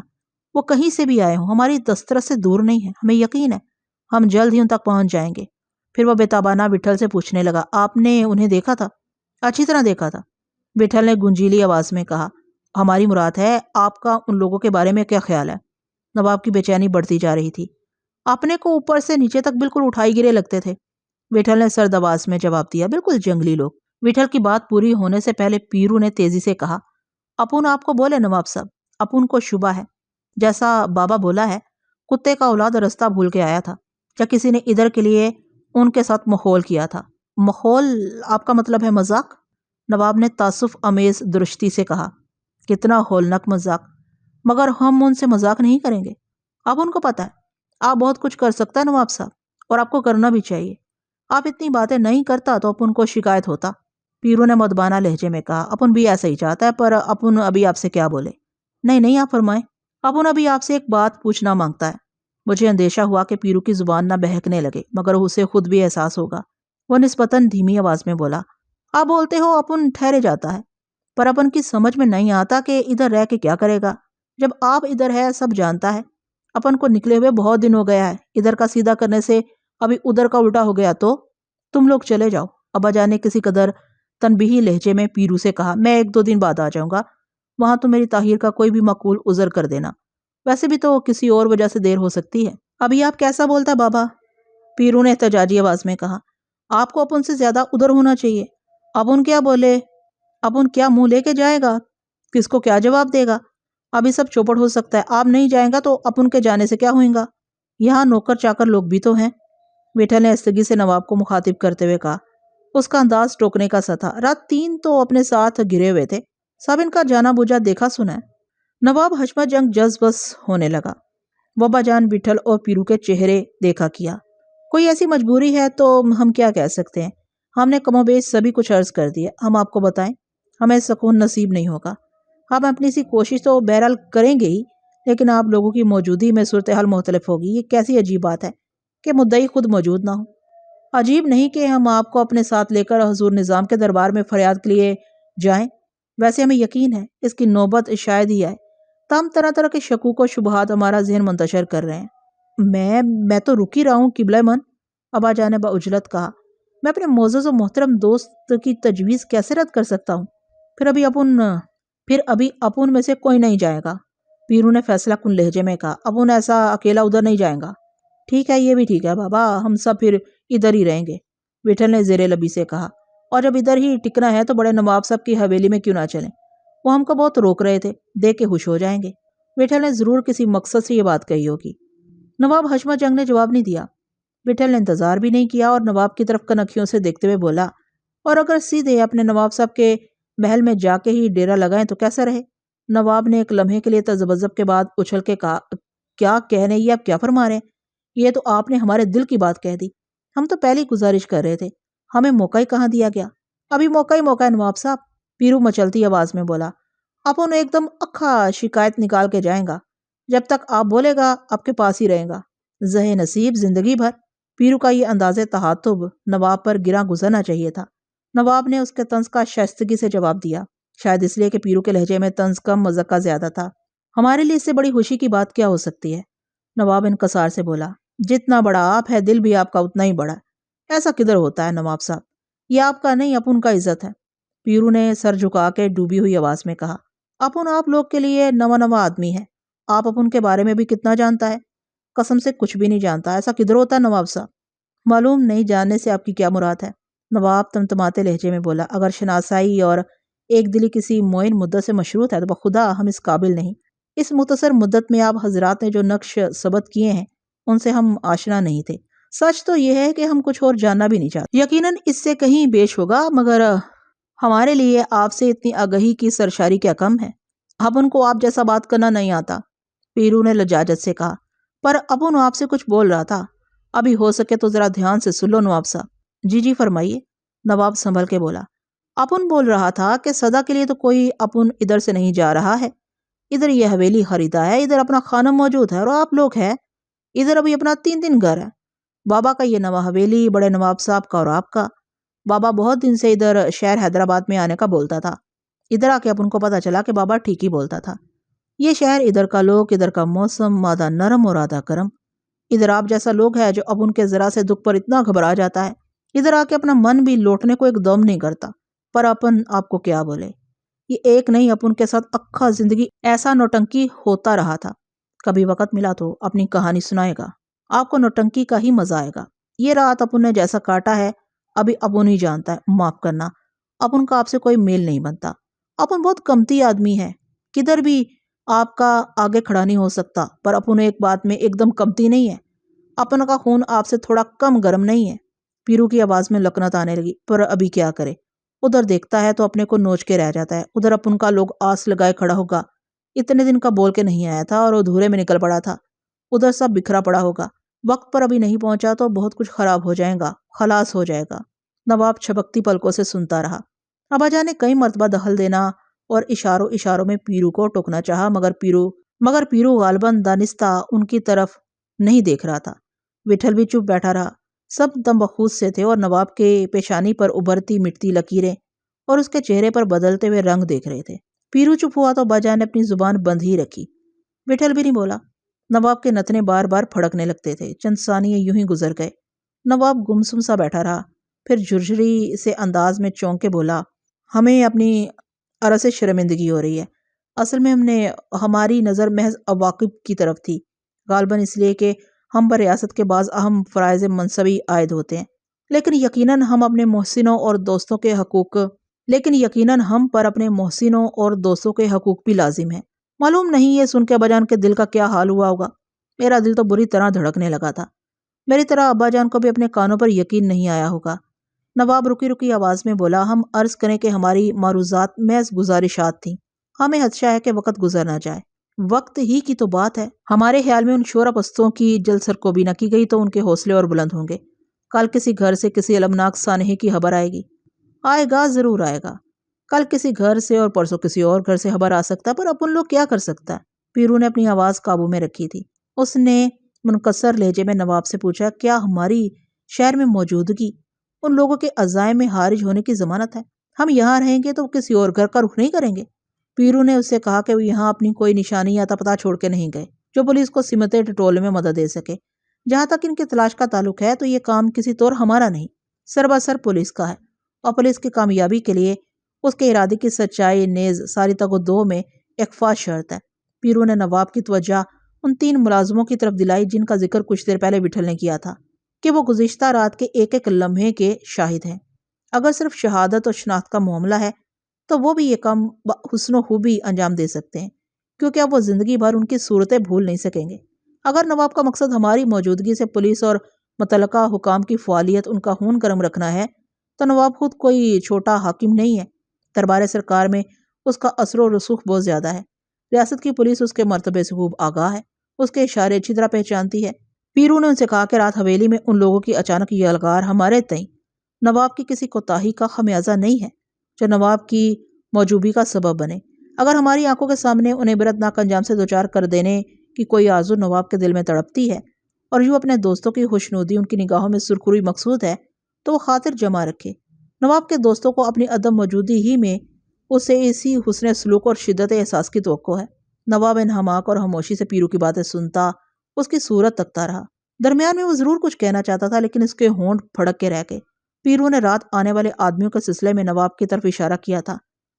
وہ کہیں سے بھی آئے ہوں، ہماری دسترس سے دور نہیں ہے. ہمیں یقین ہے ہم جلد ہی ان تک پہنچ جائیں گے. پھر وہ بےتابانہ وٹھل سے پوچھنے لگا. آپ نے انہیں دیکھا تھا؟ اچھی طرح دیکھا تھا، وٹھل نے گنجیلی آواز میں کہا. ہماری مراد ہے آپ کا ان لوگوں کے بارے میں کیا خیال ہے؟ نواب کی بے چینی بڑھتی جا رہی تھی. اپنے کو اوپر سے نیچے تک بالکل اٹھائی گرے لگتے تھے. وٹھل نے سرد آواز میں جواب دیا. بالکل جنگلی لوگ. وٹھل کی بات پوری ہونے سے پہلے پیرو نے تیزی سے کہا. اپن آپ کو بولے نواب صاحب، اپن کو شبہ ہے، جیسا بابا بولا ہے، کتے کا اولاد رستہ بھول کے آیا تھا، یا کسی نے ادھر کے لیے ان کے ساتھ مخول کیا تھا. مخول؟ آپ کا مطلب ہے مذاق؟ نواب نے تعصف امیز درشتی سے کہا. کتنا ہولناک مذاق! مگر ہم ان سے مذاق نہیں کریں گے. آپ ان کو پتہ ہے آپ بہت کچھ کر سکتا ہے نواب صاحب، اور آپ کو کرنا بھی چاہیے. آپ اتنی باتیں نہیں کرتا تو اپن کو شکایت ہوتا. پیرو نے مدبانہ لہجے میں کہا. اپن بھی ایسا ہی چاہتا ہے، پر اپن ابھی آپ سے کیا بولے؟ نہیں آپ فرمائیں. اپن ابھی آپ سے ایک بات پوچھنا مانگتا ہے. مجھے اندیشہ ہوا کہ پیرو کی زبان نہ بہکنے لگے، مگر اسے خود بھی احساس ہوگا. وہ نسبتاً دھیمی آواز میں بولا. آپ بولتے ہو اپن ٹھہرے جاتا ہے، پر اپن کی سمجھ میں نہیں آتا کہ ادھر رہ کے کیا کرے گا. جب آپ ادھر ہے سب جانتا ہے، اپن کو نکلے ہوئے بہت دن ہو گیا ہے. ادھر کا سیدھا کرنے سے ابھی ادھر کا الٹا ہو گیا تو تم لوگ چلے جاؤ. ابا جان نے کسی قدر تنبیہی لہجے میں پیرو سے کہا. میں 1-2 دن بعد آ جاؤں گا، وہاں تو میری تاخیر کا کوئی بھی معقول عذر کر دینا. ویسے بھی تو کسی اور وجہ سے دیر ہو سکتی ہے. ابھی آپ کیسا بولتا بابا؟ پیرو نے احتجاجی آواز میں کہا. آپ کو اپن سے زیادہ ادھر ہونا چاہیے. اپن کیا بولے؟ اپن کیا منہ لے کے جائے گا؟ کس کو کیا جواب دے گا؟ ابھی سب چوپٹ ہو سکتا ہے. آپ نہیں جائیں گا تو اپن کے جانے سے کیا ہوئیں گا؟ یہاں نوکر چاکر لوگ بھی تو ہیں. وٹھل نے استگی سے نواب کو مخاطب کرتے ہوئے کہا. اس کا انداز ٹوکنے کا سا تھا. رات 3 تو اپنے ساتھ گرے ہوئے تھے، سب ان کا جانا بوجھا دیکھا سنا ہے. نواب حشمت جنگ جذبس ہونے لگا. بابا جان وٹھل اور پیرو کے چہرے دیکھا کیا. کوئی ایسی مجبوری ہے تو ہم کیا کہہ سکتے ہیں. ہم نے کم و بیش سبھی کچھ عرض کر دیا. ہم آپ کو بتائیں، ہمیں سکون نصیب نہیں ہوگا. ہم اپنی سی کوشش تو بہرحال کریں گے ہی، لیکن آپ لوگوں کی موجودگی میں صورتحال مختلف ہوگی. یہ کیسی عجیب بات ہے کہ مدعی خود موجود نہ ہو. عجیب نہیں کہ ہم آپ کو اپنے ساتھ لے کر حضور نظام کے دربار میں فریاد کے لیے جائیں. ویسے ہمیں یقین ہے اس کی نوبت شاید ہی آئے. تم طرح طرح کے شکوک و شبہات ہمارا ذہن منتشر کر رہے ہیں. میں تو رک ہی رہا ہوں قبلہ من. ابا جان نے باعجلت کہا. میں اپنے معزز و محترم دوست کی تجویز کیسے رد کر سکتا ہوں؟ پھر ابھی اپن میں سے کوئی نہیں جائے گا. پیرو نے فیصلہ کن لہجے میں کہا. اپن ایسا اکیلا ادھر نہیں جائیں گا. ٹھیک ہے، یہ بھی ٹھیک ہے بابا، ہم سب پھر ادھر ہی رہیں گے. وٹھل نے زیر لبی سے کہا. اور جب ادھر ہی ٹکنا ہے تو بڑے نواب صاحب کی حویلی میں کیوں نہ چلیں؟ وہ ہم کو بہت روک رہے تھے، دیکھ کے خوش ہو جائیں گے. وٹھل نے ضرور کسی مقصد سے یہ بات کہی ہوگی. نواب حشمت جنگ نے جواب نہیں دیا. وٹھل نے انتظار بھی نہیں کیا اور نواب کی طرف کنکھیوں سے دیکھتے ہوئے بولا. اور اگر سیدھے اپنے نواب صاحب کے محل میں جا کے ہی ڈیرا لگائیں تو کیسا رہے؟ نواب نے ایک لمحے کے لیے تذبذب کے بعد اچھل کے کہا. کیا کہنے، یہ آپ کیا فرما رہے ہیں؟ یہ تو آپ نے ہمارے دل کی بات کہہ دی. ہم تو پہلی گزارش کر رہے تھے، ہمیں موقع ہی کہاں دیا گیا؟ ابھی موقع ہے نواب صاحب. پیرو مچلتی آواز میں بولا. اپن ایک دم اکھا شکایت نکال کے جائیں گا. جب تک آپ بولے گا آپ کے پاس ہی رہیں گا. زہ نصیب زندگی بھر. پیرو کا یہ انداز تحاتب نواب پر گراں گزرنا چاہیے تھا. نواب نے اس کے طنز کا شائستگی سے جواب دیا، شاید اس لیے کہ پیرو کے لہجے میں طنز کم مذاق زیادہ تھا. ہمارے لیے اس سے بڑی خوشی کی بات کیا ہو سکتی ہے؟ نواب انکسار سے بولا. جتنا بڑا آپ ہے دل بھی آپ کا اتنا ہی بڑا. ایسا کدھر ہوتا ہے نواب صاحب، یہ آپ کا نہیں اپن کا عزت ہے۔ پیرو نے سر جھکا کے ڈوبی ہوئی آواز میں کہا، اپن آپ لوگ کے لیے نوا آدمی ہے، آپ اپن کے بارے میں بھی کتنا جانتا ہے؟ قسم سے کچھ بھی نہیں جانتا، ایسا کدھر ہوتا ہے نواب صاحب؟ معلوم نہیں جاننے سے آپ کی کیا مراد ہے؟ نواب تمتماتے لہجے میں بولا، اگر شناسائی اور ایک دلی کسی معین مدت سے مشروط ہے تو بخدا ہم اس قابل نہیں۔ اس مختصر مدت میں آپ حضرات نے جو نقش ثبت کیے ہیں ان سے ہم آشنا نہیں تھے۔ سچ تو یہ ہے کہ ہم کچھ اور جاننا بھی نہیں چاہتے، یقیناً اس سے کہیں بیش ہوگا، مگر ہمارے لیے آپ سے اتنی آگہی کی سرشاری کیا کم ہے؟ اپن کو آپ جیسا بات کرنا نہیں آتا، پیرو نے لجاجت سے کہا، پر اپن آپ سے کچھ بول رہا تھا، ابھی ہو سکے تو ذرا دھیان سے سن لو نواب صاحب۔ جی فرمائیے، نواب سنبھل کے بولا۔ اپن بول رہا تھا کہ سدا کے لیے تو کوئی اپن ادھر سے نہیں جا رہا ہے، ادھر یہ حویلی خریدا ہے، ادھر اپنا خانم موجود ہے اور آپ لوگ ہیں، ادھر ابھی اپنا 3 گھر ہے، بابا کا یہ نوا حویلی، بڑے نواب صاحب کا اور آپ کا۔ بابا بہت دن سے ادھر شہر حیدرآباد میں آنے کا بولتا تھا، ادھر آ کے اپن کو پتا چلا کہ بابا ٹھیک ہی بولتا تھا۔ یہ شہر، ادھر کا لوگ، ادھر کا موسم، مادہ نرم اور آدھا گرم، ادھر آپ جیسا لوگ ہے جو اب ان کے ذرا سے دکھ پر اتنا گھبرا جاتا ہے، ادھر آ کے اپنا من بھی لوٹنے کو ایک دم نہیں کرتا۔ پر اپن آپ کو کیا بولے، یہ ایک نہیں اپن کے ساتھ اکھا زندگی ایسا نوٹنکی ہوتا رہا تھا۔ کبھی وقت ملا تو اپنی کہانی سنائے گا، آپ کو نوٹنکی کا ہی مزہ آئے گا۔ یہ رات اپن نے جیسا کاٹا ہے ابھی اپن ہی جانتا ہے، معاف کرنا، اپن کا آپ سے کوئی میل نہیں بنتا، اپن بہت کمتی آدمی ہے، کدھر بھی آپ کا آگے کھڑا نہیں ہو سکتا، پر اپن ایک بات میں ایک دم کمتی نہیں ہے، اپن کا خون آپ سے تھوڑا کم گرم نہیں ہے۔ پیرو کی آواز میں لکنت آنے لگی، پر ابھی کیا کرے، ادھر دیکھتا ہے تو اپنے کو نوچ کے رہ جاتا ہے، ادھر اپن کا لوگ آس لگائے کھڑا ہوگا، اتنے دن کا بول کے نہیں آیا تھا اور ادھورے میں نکل پڑا تھا، ادھر سب بکھرا پڑا ہوگا، وقت پر ابھی نہیں پہنچا تو بہت کچھ خراب ہو جائے گا، خلاص ہو جائے گا۔ نواب چھبکتی پلکوں سے سنتا رہا۔ ابا جان نے کئی مرتبہ دخل دینا اور اشاروں میں پیرو کو ٹوکنا چاہا، مگر پیرو غالباً دانستہ ان کی طرف نہیں دیکھ رہا تھا۔ وٹھل بھی چپ بیٹھا رہا، سب دم بخود سے تھے اور نواب کے پیشانی پر ابھرتی مٹتی لکیریں اور اس کے چہرے پر بدلتے ہوئے رنگ دیکھ رہے تھے۔ پیرو چپ ہوا تو باجان نے اپنی زبان بند ہی رکھی، وٹھل بھی نہیں بولا۔ نواب کے نتنے بار بار پھڑکنے لگتے تھے، چند ثانیے یوں ہی گزر گئے، نواب گمسم سا بیٹھا رہا، پھر جھرجھری سے انداز میں چونک کے بولا، ہمیں اپنی عرض سے شرمندگی ہو رہی ہے، اصل میں ہماری نظر محض عواقب کی طرف تھی، غالباً اس لیے کہ ہم پر ریاست کے بعض اہم فرائض منصبی عائد ہوتے ہیں، لیکن یقیناً ہم پر اپنے محسنوں اور دوستوں کے حقوق بھی لازم ہیں۔ معلوم نہیں یہ سن کے ابا جان کے دل کا کیا حال ہوا ہوگا، میرا دل تو بری طرح دھڑکنے لگا تھا، میری طرح ابا جان کو بھی اپنے کانوں پر یقین نہیں آیا ہوگا۔ نواب رکی آواز میں بولا، ہم عرض کریں کہ ہماری معروضات محض گزارشات تھیں، ہمیں خدشہ ہے کہ وقت گزر نہ جائے، وقت ہی کی تو بات ہے، ہمارے خیال میں ان شورا پستوں کی جلد سرکوبی نہ کی گئی تو ان کے حوصلے اور بلند ہوں گے، کل کسی گھر سے کسی المناک سانحے کی خبر آئے گی، آئے گا، ضرور آئے گا، کل کسی گھر سے اور پرسوں کسی اور گھر سے خبر آ سکتا ہے، پر اپن لوگ کیا کر سکتا ہے؟ پیرو نے اپنی آواز قابو میں رکھی تھی، اس نے منکسر لہجے میں نواب سے پوچھا، کیا ہماری شہر میں موجودگی ان لوگوں کے عزائم میں حارج ہونے کی ضمانت ہے؟ ہم یہاں رہیں گے تو کسی اور گھر کا رخ نہیں کریں گے؟ پیرو نے اس سے کہا کہ وہ یہاں اپنی کوئی نشانی یا پتہ چھوڑ کے نہیں گئے جو پولیس کو سمتیں ٹٹولے میں مدد دے سکے، جہاں تک ان کی تلاش کا تعلق ہے تو یہ کام کسی طور ہمارا نہیں، سربسر پولیس کا ہے، اور پولیس کی کامیابی کے لیے اس کے ارادے کی سچائی نیز ساری تگ و دو میں اکفا شرط ہے۔ پیرو نے نواب کی توجہ ان 3 ملازموں کی طرف دلائی جن کا ذکر کچھ دیر پہلے وٹھل نے کیا تھا کہ وہ گزشتہ رات کے ایک ایک لمحے کے شاہد ہیں۔ اگر صرف شہادت اور شناخت کا معاملہ ہے تو وہ بھی یہ کام حسن و خوبی انجام دے سکتے ہیں، کیونکہ اب وہ زندگی بھر ان کی صورتیں بھول نہیں سکیں گے۔ اگر نواب کا مقصد ہماری موجودگی سے پولیس اور متعلقہ حکام کی فعالیت ان کا خون گرم رکھنا ہے تو نواب خود کوئی چھوٹا حاکم نہیں ہے، دربار سرکار میں اس کا اثر و رسوخ بہت زیادہ ہے، ریاست کی پولیس اس کے مرتبے سے خوب آگاہ ہے، اس کے اشارے اچھی طرح پہچانتی ہے۔ پیرو نے ان سے کہا کہ رات حویلی میں ان لوگوں کی اچانک یہ الغار ہمارے تئیں نواب کی کسی کوتاہی کا خمیازہ نہیں ہے جو نواب کی موجوبی کا سبب بنے، اگر ہماری آنکھوں کے سامنے انہیں عبرتناک انجام سے دوچار کر دینے کی کوئی آرزو نواب کے دل میں تڑپتی ہے اور یوں اپنے دوستوں کی خوشنودی ان کی نگاہوں میں سرخروئی مقصود ہے تو وہ خاطر جمع رکھے۔ نواب کے دوستوں کو اپنی عدم موجودگی ہی میں اس سے اسی حسن سلوک اور شدت احساس کی توقع ہے۔ نواب انہماک اور خاموشی سے پیرو کی باتیں سنتا، اس کی صورت تکتا رہا۔ درمیان میں وہ ضرور کچھ کہنا چاہتا تھا لیکن اس کے ہونٹ پھڑک کے رہ گئے۔ پیرو نے رات آنے والے آدمیوں کے سلسلے میں نواب کی طرف اشارہ کیا تھا،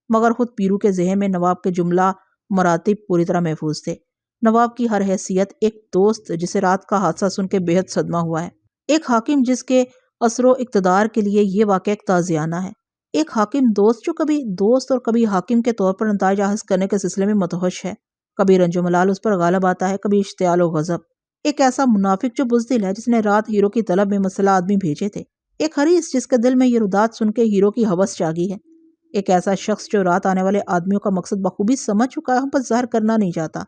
مگر خود پیرو کے ذہن میں نواب کے جملہ مراتب پوری طرح محفوظ تھے۔ نواب کی ہر حیثیت ایک دوست جسے رات کا حادثہ سن کے بے حد صدمہ ہوا ہے، ایک حاکم جس کے اثر و اقتدار کے لیے یہ واقعہ ایک تعزیانہ ہے، ایک حاکم دوست جو کبھی دوست اور کبھی حاکم کے طور پر نتائج حاصل کرنے کے سلسلے میں متوحش ہے، کبھی رنج و ملال اس پر غالب آتا ہے، کبھی اشتعال و غضب، ایک ایسا منافق جو بزدل ہے جس نے رات ہیرو کی طلب میں مسلح آدمی بھیجے تھے، ایک حریص جس کے دل میں یہ ردات سن کے ہیرو کی ہوس جاگی ہے، ایک ایسا شخص جو رات آنے والے آدمیوں کا مقصد بخوبی سمجھ چکا ہے، ہم پر ظاہر کرنا نہیں چاہتا۔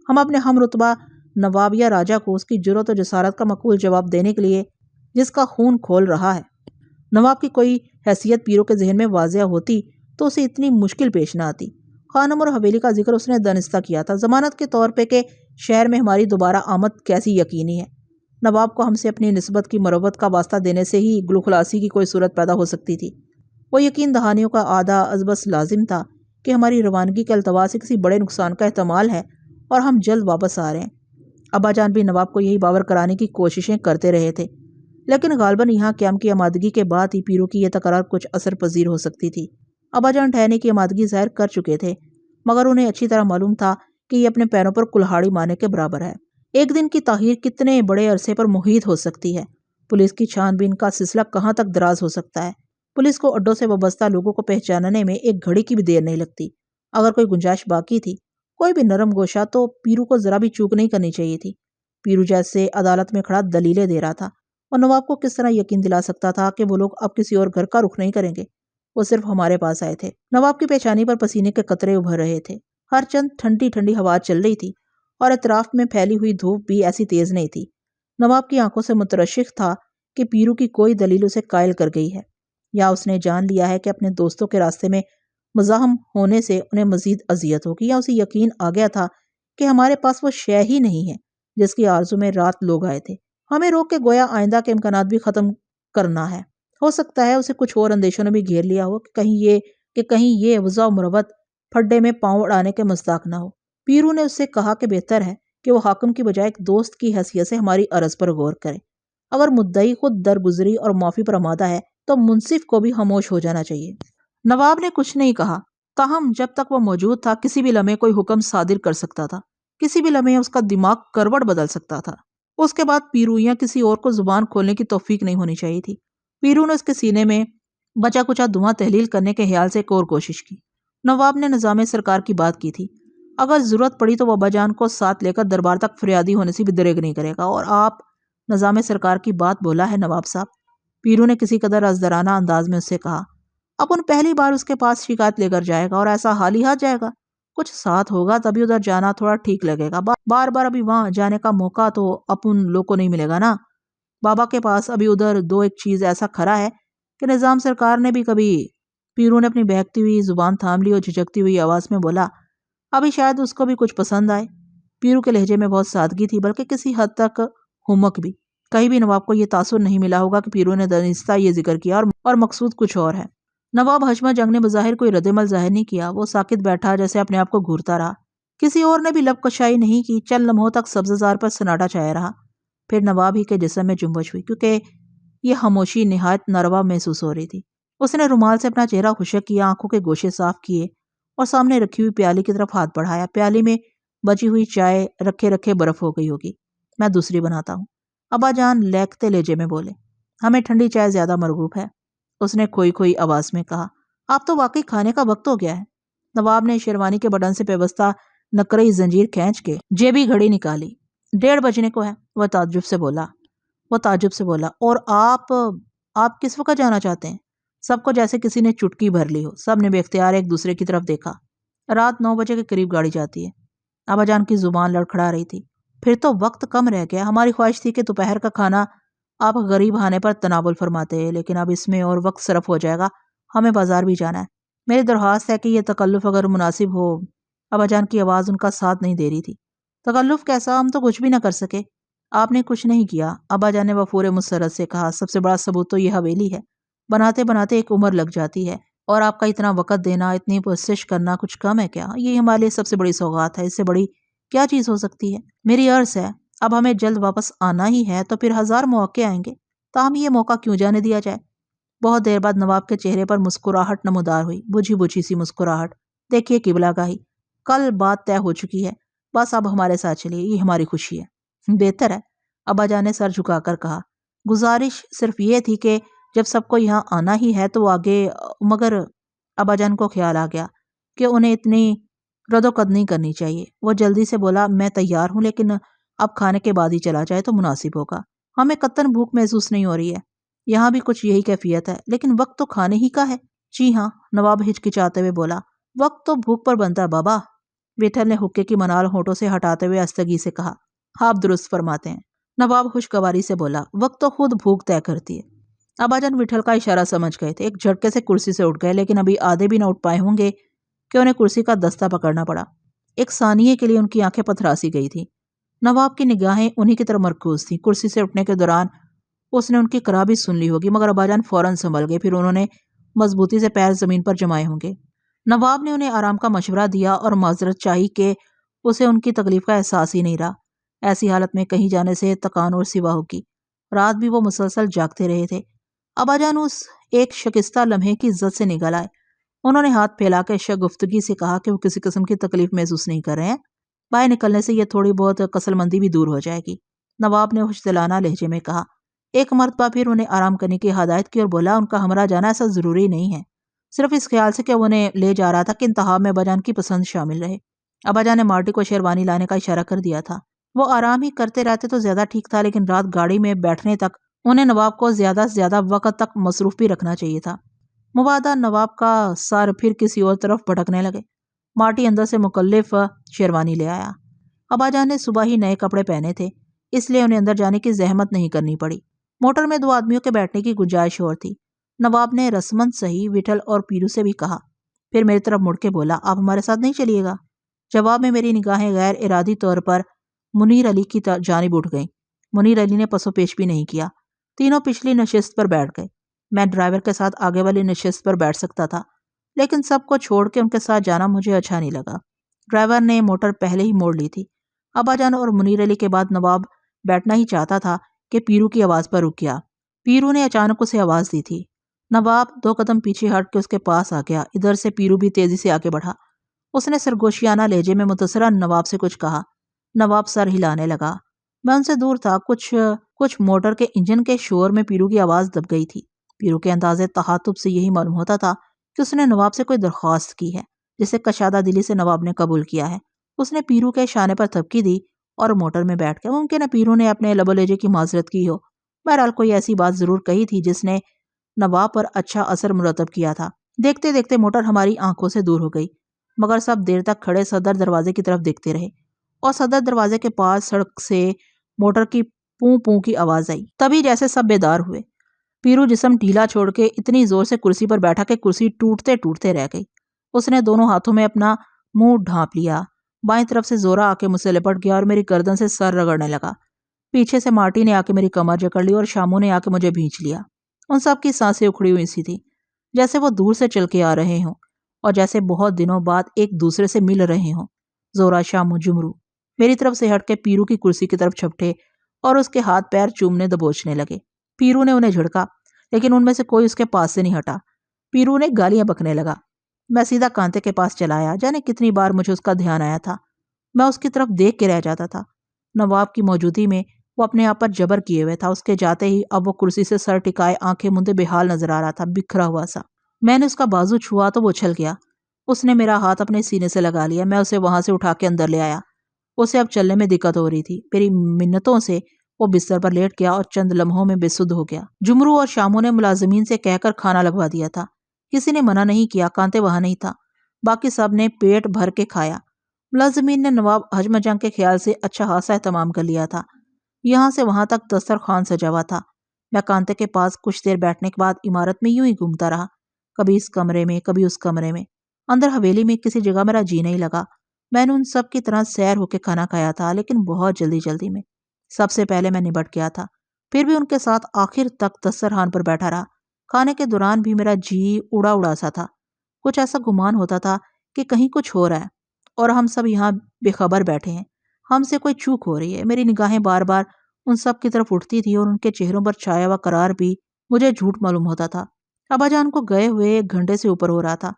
ہم اپنے ہم رتبہ نواب یا راجہ کو اس کی جرأت و جسارت کا معقول جواب دینے کے لیے جس کا خون کھول رہا ہے۔ نواب کی کوئی حیثیت پیرو کے ذہن میں واضح ہوتی تو اسے اتنی مشکل پیش نہ آتی۔ خانم اور حویلی کا ذکر اس نے دانستہ کیا تھا، ضمانت کے طور پہ کہ شہر میں ہماری دوبارہ آمد کیسی یقینی ہے۔ نواب کو ہم سے اپنی نسبت کی مروت کا واسطہ دینے سے ہی گلو خلاصی کی کوئی صورت پیدا ہو سکتی تھی۔ وہ یقین دہانیوں کا آدھا از بس لازم تھا کہ ہماری روانگی کے التوا سے کسی بڑے نقصان کا احتمال ہے اور ہم جلد واپس آ رہے ہیں۔ ابا جان بھی نواب کو یہی باور کرانے کی کوششیں کرتے رہے تھے، لیکن غالباً یہاں قیام کی آمادگی کے بعد ہی پیرو کی یہ تکرار کچھ اثر پذیر ہو سکتی تھی۔ ابا جان ٹھہرنے کی آمادگی ظاہر کر چکے تھے، مگر انہیں اچھی طرح معلوم تھا کہ یہ اپنے پیروں پر کلہاڑی مارنے کے برابر ہے۔ ایک دن کی تاخیر کتنے بڑے عرصے پر محیط ہو سکتی ہے۔ پولیس کی چھان بین کا سلسلہ کہاں تک دراز ہو سکتا ہے۔ پولیس کو اڈوں سے وابستہ لوگوں کو پہچاننے میں ایک گھڑی کی بھی دیر نہیں لگتی۔ اگر کوئی گنجائش باقی تھی، کوئی بھی نرم گوشہ، تو پیرو کو ذرا بھی چوک نہیں کرنی چاہیے تھی۔ پیرو جیسے عدالت میں کھڑا دلیلیں دے رہا تھا، اور نواب کو کس طرح یقین دلا سکتا تھا کہ وہ لوگ اب کسی اور گھر کا رخ نہیں کریں گے، وہ صرف ہمارے پاس آئے تھے۔ نواب کی پیشانی پر پسینے کے قطرے ابھر رہے تھے، ہر چند ٹھنڈی ٹھنڈی ہوا چل رہی تھی، اور اطراف میں پھیلی ہوئی دھوپ بھی ایسی تیز نہیں تھی۔ نواب کی آنکھوں سے مترشح تھا کہ پیرو کی کوئی دلیل اسے قائل کر گئی ہے، یا اس نے جان لیا ہے کہ اپنے دوستوں کے راستے میں مزاحم ہونے سے انہیں مزید اذیت ہوگی، یا اسے یقین آ گیا تھا کہ ہمارے پاس وہ شے ہی نہیں ہے جس کی آرزو میں رات لوگ آئے تھے۔ ہمیں روک کے گویا آئندہ کے امکانات بھی ختم کرنا ہے۔ ہو سکتا ہے اسے کچھ اور اندیشوں نے بھی گھیر لیا ہو کہ کہیں یہ وضع و مروت پھڈے میں پاؤں اڑانے کے مصداق نہ ہو۔ پیرو نے اس سے کہا کہ بہتر ہے کہ وہ حاکم کی بجائے ایک دوست کی حیثیت سے ہماری عرض پر غور کرے۔ اگر مدعی خود درگزری اور معافی پر آمادہ ہے تو منصف کو بھی خاموش ہو جانا چاہیے۔ نواب نے کچھ نہیں کہا، تاہم جب تک وہ موجود تھا کسی بھی لمحے کوئی حکم صادر کر سکتا تھا، کسی بھی لمحے اس کا دماغ کروٹ بدل سکتا تھا۔ اس کے بعد پیرو یا کسی اور کو زبان کھولنے کی توفیق نہیں ہونی چاہیے تھی۔ پیرو نے اس کے سینے میں بچا کچا دھواں تحلیل کرنے کے خیال سے ایک اور کوشش کی۔ نواب نے نظام سرکار کی بات کی تھی، اگر ضرورت پڑی تو وہ ابا جان کو ساتھ لے کر دربار تک فریادی ہونے سے بھی دریغ نہیں کرے گا۔ اور آپ نظام سرکار کی بات بولا ہے نواب صاحب، پیرو نے کسی قدر ازدرانہ انداز میں اس سے کہا۔ اپن پہلی بار اس کے پاس شکایت لے کر جائے گا اور ایسا حال ہی ہاتھ جائے گا، کچھ ساتھ ہوگا تبھی ادھر جانا تھوڑا ٹھیک لگے گا۔ بار بار ابھی وہاں جانے کا موقع تو اپن لوگ کو نہیں ملے گا نا۔ بابا کے پاس ابھی ادھر دو ایک چیز ایسا کھڑا ہے کہ نظام سرکار نے بھی کبھی۔ پیرو نے اپنی بہکتی ہوئی زبان تھام لی اور جھجکتی ہوئی آواز میں بولا، ابھی شاید اس کو بھی کچھ پسند آئے۔ پیرو کے لہجے میں بہت سادگی تھی، بلکہ کسی حد تک ہمک بھی۔ کہیں بھی نواب کو یہ تاثر نہیں ملا ہوگا کہ پیرو نے دانستہ یہ ذکر کیا اور مقصود کچھ اور ہے۔ نواب حشمہ جنگ نے بظاہر کوئی رد عمل ظاہر نہیں کیا، وہ ساکت بیٹھا جیسے اپنے آپ کو گھورتا رہا۔ کسی اور نے بھی لب کشائی نہیں کی۔ چند لمحوں تک سبز زار پر سناٹا چھایا رہا، پھر نواب ہی کے جسم میں جنبش ہوئی، کیونکہ یہ خاموشی نہایت ناروا محسوس ہو رہی تھی۔ اس نے رومال سے اپنا چہرہ خشک کیا، آنکھوں کے گوشے صاف کیے اور سامنے رکھی ہوئی پیالی کی طرف ہاتھ بڑھایا۔ پیالی میں بچی ہوئی چائے رکھے رکھے برف ہو گئی ہوگی، میں دوسری بناتا ہوں، ابا جان لیکتے لہجے میں بولے۔ ہمیں ٹھنڈی چائے زیادہ مرغوب ہے، اس نے کھوئی کھوئی آواز میں کہا۔ آپ تو واقعی کھانے کا وقت ہو گیا ہے۔ نواب نے شیروانی کے بٹن سے پیوستہ نکرئی زنجیر کھینچ کے جیبی گھڑی نکالی۔ 1:30 بجنے کو ہے، وہ تعجب سے بولا۔ اور آپ کس وقت جانا چاہتے ہیں؟ سب کو جیسے کسی نے چٹکی بھر لی ہو، سب نے بے اختیار ایک دوسرے کی طرف دیکھا۔ رات 9 بجے کے قریب گاڑی جاتی ہے۔ ابا جان کی زبان لڑکھڑا رہی تھی۔ پھر تو وقت کم رہ گیا۔ ہماری خواہش تھی کہ دوپہر کا کھانا آپ غریب آنے پر تناول فرماتے، لیکن اب اس میں اور وقت صرف ہو جائے گا، ہمیں بازار بھی جانا ہے۔ میری درخواست ہے کہ یہ تکلف اگر مناسب ہو۔ ابا جان کی آواز ان کا ساتھ نہیں دے رہی تھی۔ تکلف کیسا؟ ہم تو کچھ بھی نہ کر سکے۔ آپ نے کچھ نہیں کیا، ابا جان نے وفور مسرت سے کہا۔ سب سے بڑا ثبوت تو یہ حویلی ہے، بناتے بناتے ایک عمر لگ جاتی ہے، اور آپ کا اتنا وقت دینا، اتنی پرسش کرنا کچھ کم ہے کیا؟ یہ ہمارے لیے سب سے بڑی سوغات ہے، اس سے بڑی کیا چیز ہو سکتی ہے؟ میری عرض ہے اب ہمیں جلد واپس آنا ہی ہے تو پھر 1000 مواقع آئیں گے، تاہم یہ موقع کیوں جانے دیا جائے؟ بہت دیر بعد نواب کے چہرے پر مسکراہٹ نمودار ہوئی، بجھی بجھی سی مسکراہٹ۔ دیکھیے قبلہ گاہی، کل بات طے ہو چکی ہے، بس اب ہمارے ساتھ چلیے، یہ ہماری خوشی ہے۔ بہتر ہے، ابا جان نے سر جھکا کر کہا۔ گزارش صرف یہ تھی کہ جب سب کو یہاں آنا ہی ہے تو آگے، مگر ابا جان کو خیال آ گیا کہ انہیں اتنی رد و قد نہیں کرنی چاہیے۔ وہ جلدی سے بولا، میں تیار ہوں، لیکن اب کھانے کے بعد ہی چلا جائے تو مناسب ہوگا، ہمیں قطن بھوک محسوس نہیں ہو رہی ہے۔ یہاں بھی کچھ یہی کیفیت ہے، لیکن وقت تو کھانے ہی کا ہے۔ جی ہاں، نواب ہچکچاتے ہوئے بولا، وقت تو بھوک پر بنتا ہے بابا۔ وٹھل نے حقے کی منال ہونٹوں سے ہٹاتے ہوئے آستگی سے کہا، آپ درست فرماتے ہیں۔ نواب خوشگواری سے بولا، وقت تو خود بھوک طے کرتی ہے۔ ابا جان وٹھل کا اشارہ سمجھ گئے تھے، ایک جھٹکے سے کرسی سے اٹھ گئے، لیکن ابھی آدھے بھی نہ اٹھ پائے ہوں گے کہ انہیں کرسی کا دستہ پکڑنا پڑا۔ ایک ثانیے کے لیے ان کی آنکھیں پتھراسی گئی تھی۔ نواب کی نگاہیں انہی کی طرف مرکوز تھیں۔ کرسی سے اٹھنے کے دوران اس نے ان کی قرار بھی سن لی ہوگی، مگر ابا جان فوراً سنبھل گئے، پھر انہوں نے مضبوطی سے پیر زمین پر جمائے ہوں گے۔ نواب نے انہیں آرام کا مشورہ دیا اور معذرت چاہی کہ اسے ان کی تکلیف کا احساس ہی نہیں رہا۔ ایسی حالت میں کہیں جانے سے تکان اور سوا ہوگی۔ رات بھی وہ مسلسل جاگتے رہے تھے۔ ابا جان اس ایک شکستہ لمحے کی عزت سے نگل آئے۔ انہوں نے ہاتھ پھیلا کے شگفتگی سے کہا کہ وہ کسی قسم کی تکلیف محسوس نہیں کر رہے ہیں، باہر نکلنے سے یہ تھوڑی بہت کسل مندی بھی دور ہو جائے گی۔ نواب نے خوشدلانہ لہجے میں کہا۔ ایک مرتبہ پھر انہیں آرام کرنے کی ہدایت کی اور بولا، ان کا ہمراہ جانا ایسا ضروری نہیں ہے، صرف اس خیال سے کہ وہ انہیں لے جا رہا تھا کہ انتہا میں ابا جان کی پسند شامل رہے۔ ابا جان نے مارٹی کو شیروانی لانے کا اشارہ کر دیا تھا۔ وہ آرام ہی کرتے رہتے تو زیادہ ٹھیک تھا، لیکن رات گاڑی میں بیٹھنے تک انہیں نواب کو زیادہ سے زیادہ وقت تک مصروف بھی رکھنا چاہیے تھا۔ مبادہ نواب کا سر پھر کسی اور طرف بھٹکنے لگے۔ مارٹی اندر سے مکلف شیروانی لے آیا۔ ابا جان نے صبح ہی نئے کپڑے پہنے تھے، اس لیے انہیں اندر جانے کی زحمت نہیں کرنی پڑی۔ موٹر میں 2 آدمیوں کے بیٹھنے کی گنجائش اور تھی۔ نواب نے رسمن صحیح وٹھل اور پیرو سے بھی کہا، پھر میری طرف مڑ کے بولا، آپ ہمارے ساتھ نہیں چلیے گا؟ جواب میں میری نگاہیں غیر ارادی طور پر منیر علی کی جانب اٹھ گئیں۔ منیر علی نے پس و پیش بھی نہیں کیا۔ تینوں پچھلی نشست پر بیٹھ گئے۔ میں ڈرائیور کے ساتھ آگے والی نشست پر بیٹھ سکتا تھا، لیکن سب کو چھوڑ کے ان کے ساتھ جانا مجھے اچھا نہیں لگا۔ ڈرائیور نے موٹر پہلے ہی موڑ لی تھی۔ ابا جان اور منیر علی کے بعد نواب بیٹھنا ہی چاہتا تھا کہ پیرو کی آواز پر رک گیا۔ پیرو نے اچانک اسے آواز دی تھی۔ نواب 2 قدم پیچھے ہٹ کے اس کے پاس آ گیا۔ ادھر سے پیرو بھی تیزی سے آگے بڑھا۔ اس نے سرگوشیانہ لہجے میں متصرا نواب سے کچھ کہا۔ نواب سر ہلانے لگا۔ میں ان سے دور تھا۔ کچھ موٹر کے انجن کے شور میں پیرو کی آواز دب گئی تھی۔ پیرو کے اندازے تخاطب سے یہی معلوم ہوتا تھا کہ اس نے نواب سے کوئی درخواست کی ہے، جسے کشادہ دلی سے نواب نے قبول کیا ہے۔ اس نے پیرو کے شانے پر تھپکی دی اور موٹر میں بیٹھ گیا۔ ممکن ہے پیرو نے اپنے لب و لہجے کی معذرت کی ہو، بہرحال کوئی ایسی بات ضرور کہی تھی جس نے نواب پر اچھا اثر مرتب کیا تھا۔ دیکھتے دیکھتے موٹر ہماری آنکھوں سے دور ہو گئی، مگر سب دیر تک کھڑے صدر دروازے کی طرف دیکھتے رہے، اور صدر دروازے کے پاس سڑک سے موٹر کی پوں پوں کی آواز آئی۔ تبھی جیسے سب بیدار ہوئے۔ پیرو جسم ڈھیلا چھوڑ کے اتنی زور سے کرسی پر بیٹھا کہ کرسی ٹوٹتے ٹوٹتے رہ گئی۔ اس نے دونوں ہاتھوں میں اپنا منہ ڈھانپ لیا، بائیں طرف سے زورا آ کے مجھ سے لپٹ گیا اور میری گردن سے سر رگڑنے لگا۔ پیچھے سے مارٹی نے آ کے میری کمر جکڑ لی اور شامو نے آ کے مجھے بھینچ لیا۔ ان سب کی سانسیں اکھڑی ہوئی سی تھی، جیسے وہ دور سے چل کے آ رہے ہوں اور جیسے بہت دنوں بعد ایک دوسرے سے مل رہے ہوں۔ زورا، شامو، جمرو میری طرف سے ہٹ کے پیرو کی کرسی کی طرف چھپٹے اور اس کے ہاتھ پیر چومنے دبوچنے لگے۔ پیرو نے انہیں جھڑکا، لیکن ان میں سے کوئی اس کے پاس سے نہیں ہٹا۔ پیرو نے گالیاں بکنے لگا۔ میں سیدھا کانتے کے پاس چلا آیا۔ جانے کتنی بار مجھے اس کا دھیان آیا تھا، میں اس کی طرف دیکھ کے رہ جاتا تھا۔ نواب کی موجودگی میں وہ اپنے آپ پر جبر کیے ہوئے تھا۔ اس کے جاتے ہی اب وہ کرسی سے سر ٹکائے آنکھیں مندے بے حال نظر آ رہا تھا، بکھرا ہوا سا۔ میں نے اس کا بازو چھوا تو وہ اچھل گیا۔ اس نے میرا ہاتھ اپنے سینے سے لگا لیا۔ میں اسے وہاں سے اٹھا کے اندر لے آیا۔ اسے اب چلنے میں دقت ہو رہی تھی۔ میری منتوں سے وہ بستر پر لیٹ گیا اور چند لمحوں میں بے سدھ ہو گیا۔ جمرو اور شامو نے ملازمین سے کہہ کر کھانا لگوا دیا تھا۔ کسی نے منع نہیں کیا، کانتے وہاں نہیں تھا۔ باقی سب نے پیٹ بھر کے کھایا۔ ملازمین نے نواب حجم جنگ کے خیال سے اچھا خاصا اہتمام کر لیا تھا۔ یہاں سے وہاں تک دسترخوان سجا ہوا تھا۔ میں کانتے کے پاس کچھ دیر بیٹھنے کے بعد عمارت میں یوں ہی گھومتا رہا، کبھی اس کمرے میں کبھی اس کمرے میں۔ اندر حویلی میں کسی جگہ میرا جی نہیں لگا۔ میں نے ان سب کی طرح سیر ہو کے کھانا کھایا تھا، لیکن بہت جلدی میں۔ سب سے پہلے میں نبٹ گیا تھا، پھر بھی ان کے ساتھ آخر تک دسترخوان پر بیٹھا رہا۔ کھانے کے دوران بھی میرا جی اڑا سا تھا۔ کچھ ایسا گمان ہوتا تھا کہ کہیں کچھ ہو رہا ہے اور ہم سب یہاں بے خبر بیٹھے ہیں۔ ہم سے کوئی چوک ہو رہی ہے۔ میری نگاہیں بار بار ان سب کی طرف اٹھتی تھی اور ان کے چہروں پر چھایا ہوا قرار بھی مجھے جھوٹ معلوم ہوتا تھا۔ ابا جان کو گئے ہوئے 1 گھنٹے سے اوپر ہو رہا تھا۔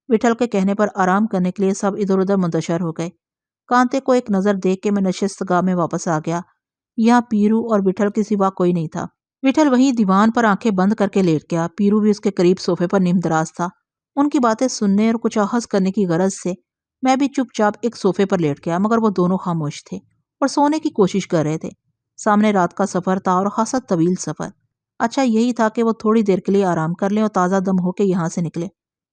وٹھل کے کہنے پر آرام کرنے کے لیے سب ادھر ادھر منتشر ہو گئے۔ کانتے کو ایک نظر دیکھ کے میں نشست گاہ میں واپس آ گیا۔ یہاں پیرو اور وٹھل کے سوا کوئی نہیں تھا۔ وٹھل وہیں دیوان پر آنکھیں بند کر کے لیٹ گیا۔ پیرو بھی اس کے قریب صوفے پر نیم دراز تھا۔ ان کی باتیں سننے اور کچھ اخذ کرنے کی غرض سے میں بھی چپ چاپ ایک صوفے پر لیٹ گیا، مگر وہ دونوں خاموش تھے اور سونے کی کوشش کر رہے تھے۔ سامنے رات کا سفر تھا اور خاصا طویل سفر۔ اچھا یہی تھا کہ وہ تھوڑی دیر کے لیے آرام کر لیں اور تازہ دم ہو کے یہاں سے نکلے۔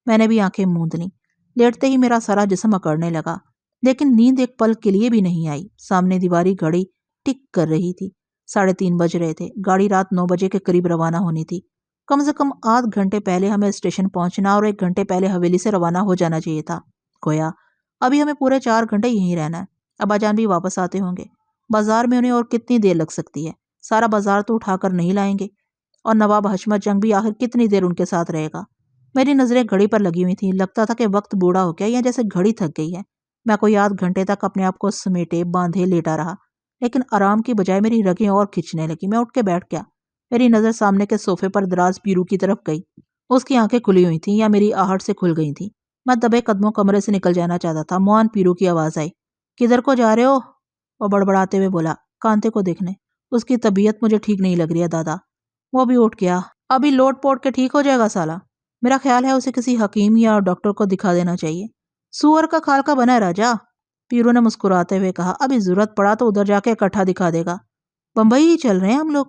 میں نے بھی آنکھیں موند لیں۔ لیٹتے ہی میرا سارا جسم اکڑنے لگا، لیکن نیند ایک پل کے لیے بھی نہیں آئی۔ سامنے دیواری گھڑی ٹک کر رہی تھی۔ 3:30 بج رہے تھے۔ گاڑی رات 9 بجے کے قریب روانہ ہونی تھی۔ کم سے کم آدھ گھنٹے پہلے ہمیں اسٹیشن پہنچنا اور 1 گھنٹے پہلے حویلی سے روانہ ہو جانا چاہیے تھا۔ گویا ابھی ہمیں پورے 4 گھنٹے یہیں رہنا ہے۔ ابا جان بھی واپس آتے ہوں گے۔ بازار میں انہیں اور کتنی دیر لگ سکتی ہے؟ سارا بازار تو اٹھا کر نہیں لائیں گے، اور نواب حشمت جنگ بھی آخر کتنی دیر ان کے ساتھ رہے گا؟ میری نظریں گھڑی پر لگی ہوئی تھیں۔ لگتا تھا کہ وقت بوڑھا ہو گیا یا جیسے گھڑی تھک گئی ہے۔ میں کوئی آدھ گھنٹے تک اپنے آپ کو سمیٹے باندھے لیٹا رہا، لیکن آرام کی بجائے میری رگیں اور کھچنے لگی۔ میں اٹھ کے بیٹھ گیا۔ میری نظر سامنے کے صوفے پر دراز پیرو کی طرف گئی۔ اس کی آنکھیں کھلی ہوئی تھیں یا میری آہٹ سے کھل گئی تھیں۔ میں دبے قدموں کمرے سے نکل جانا چاہتا تھا۔ موان پیرو کی آواز آئی، کدھر کو جا رہے ہو؟ وہ بڑبڑاتے ہوئے بولا، کانتے کو دیکھنے۔ اس کی طبیعت مجھے ٹھیک نہیں لگ رہی ہے دادا۔ وہ بھی اٹھ گیا۔ ابھی لوٹ پوٹ کے ٹھیک ہو جائے گا سالا۔ میرا خیال ہے اسے کسی حکیم یا ڈاکٹر کو دکھا دینا چاہیے۔ سور کا کھال کا بنا ہے راجا، پیرو نے مسکراتے ہوئے کہا۔ ابھی ضرورت پڑا تو ادھر جا کے اکٹھا دکھا دے گا۔ بمبئی ہی چل رہے ہیں ہم لوگ؟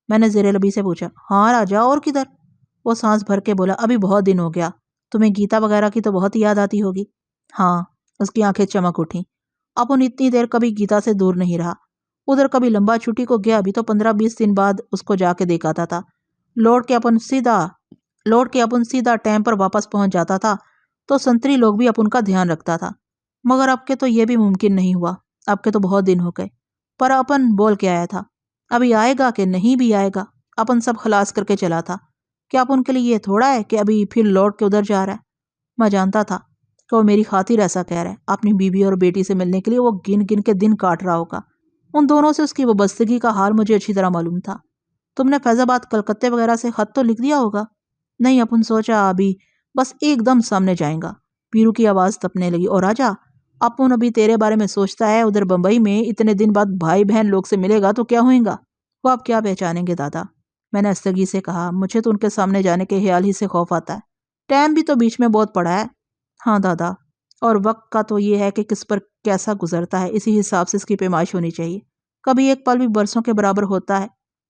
میں نے زیر لبی سے پوچھا۔ ہاں راجا، اور کدھر؟ وہ سانس بھر کے بولا، ابھی بہت دن ہو گیا، تمہیں گیتا وغیرہ کی تو بہت یاد آتی ہوگی۔ ہاں، اس کی آنکھیں چمک اٹھیں۔ اپن اتنی دیر کبھی گیتا سے دور نہیں رہا۔ ادھر کبھی لمبا چھٹی کو گیا بھی تو 15-20 دن بعد اس کو جا کے دیکھ آتا تھا۔ لوٹ کے اپن سیدھا ٹائم پر واپس پہنچ جاتا تھا تو سنتری لوگ بھی اپن کا دھیان رکھتا تھا۔ مگر اب کے تو یہ بھی ممکن نہیں ہوا۔ اب کے تو بہت دن ہو گئے۔ پر اپن بول کے آیا تھا، ابھی آئے گا کہ نہیں بھی آئے گا، اپن سب خلاص کر کے چلا تھا۔ کیا اپن کے لیے یہ تھوڑا ہے کہ ابھی پھر لوٹ کے ادھر جا رہا ہے؟ میں جانتا تھا کہ وہ میری خاطر ایسا کہہ رہا ہے۔ اپنی بیوی اور بیٹی سے ملنے کے لیے وہ گن گن کے دن کاٹ رہا ہوگا۔ ان دونوں سے اس کی وابستگی کا حال مجھے اچھی طرح معلوم تھا۔ تم نے فیض آباد کلکتے وغیرہ سے خط تو لکھ دیا ہوگا؟ نہیں، اپن سوچا ابھی بس ایک دم سامنے جائیں گا۔ پیرو کی آواز تپنے لگی، اور راجا اپن ابھی تیرے بارے میں سوچتا ہے، ادھر بمبئی میں اتنے دن بعد بھائی بہن لوگ سے ملے گا تو کیا ہوئیں گا؟ وہ آپ کیا پہچانیں گے دادا؟ میں نے استگی سے کہا، مجھے تو ان کے سامنے جانے کے خیال ہی سے خوف آتا ہے۔ ٹائم بھی تو بیچ میں بہت پڑا ہے۔ ہاں دادا، اور وقت کا تو یہ ہے کہ کس پر کیسا گزرتا ہے، اسی حساب سے اس کی پیمائش ہونی چاہیے۔ کبھی ایک پل بھی برسوں کے برابر ہوتا ہے،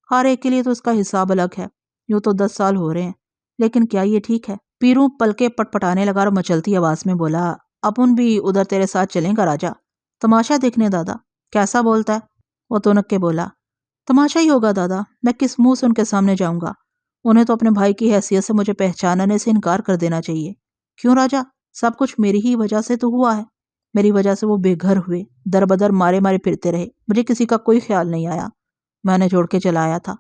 ہر ایک کے لیے تو اس کا حساب الگ ہے۔ یوں تو 10 سال ہو رہے ہیں، لیکن کیا یہ ٹھیک ہے؟ پیرو پلکے پٹ پٹانے لگا اور مچلتی آواز میں بولا، اپن بھی ادھر تیرے ساتھ چلیں گا راجا، تماشا دیکھنے دادا۔ کیسا بولتا ہے؟ وہ تونک کے بولا، تماشا ہی ہوگا دادا، میں کس منہ سے ان کے سامنے جاؤں گا؟ انہیں تو اپنے بھائی کی حیثیت سے مجھے پہچاننے سے انکار کر دینا چاہیے۔ کیوں راجا؟ سب کچھ میری ہی وجہ سے تو ہوا ہے۔ میری وجہ سے وہ بے گھر ہوئے، در بدر مارے مارے پھرتے رہے، مجھے کسی کا کوئی خیال نہیں آیا۔ میں نے جوڑ کے چلایا تھا،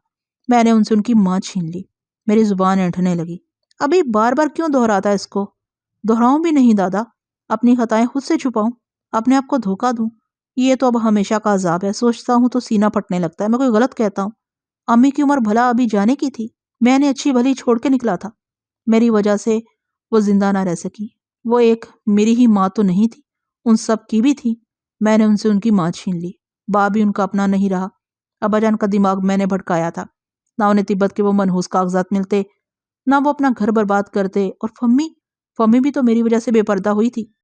میں نے ان سے ان کی ماں چھین لی۔ میری زبان اینٹھنے لگی۔ ابھی بار بار کیوں دہراتا ہے اس کو؟ دہراؤں بھی نہیں دادا، اپنی خطائیں خود سے چھپاؤں، اپنے آپ کو دھوکہ دوں؟ یہ تو اب ہمیشہ کا عذاب ہے۔ سوچتا ہوں تو سینہ پھٹنے لگتا ہے، میں کوئی غلط کہتا ہوں؟ امی کی عمر بھلا ابھی جانے کی تھی، میں نے اچھی بھلی چھوڑ کے نکلا تھا۔ میری وجہ سے وہ زندہ نہ رہ سکی۔ وہ ایک میری ہی ماں تو نہیں تھی، ان سب کی بھی تھی۔ میں نے ان سے ان کی ماں چھین لی۔ باپ بھی ان کا اپنا نہیں رہا۔ ابا جان کا دماغ میں نے بھٹکایا تھا، نہ انہیں تبت کے وہ منحوس کاغذات ملتے، نہ وہ اپنا گھر برباد کرتے، اور فمی بھی تو میری وجہ سے بے پردہ ہوئی تھی۔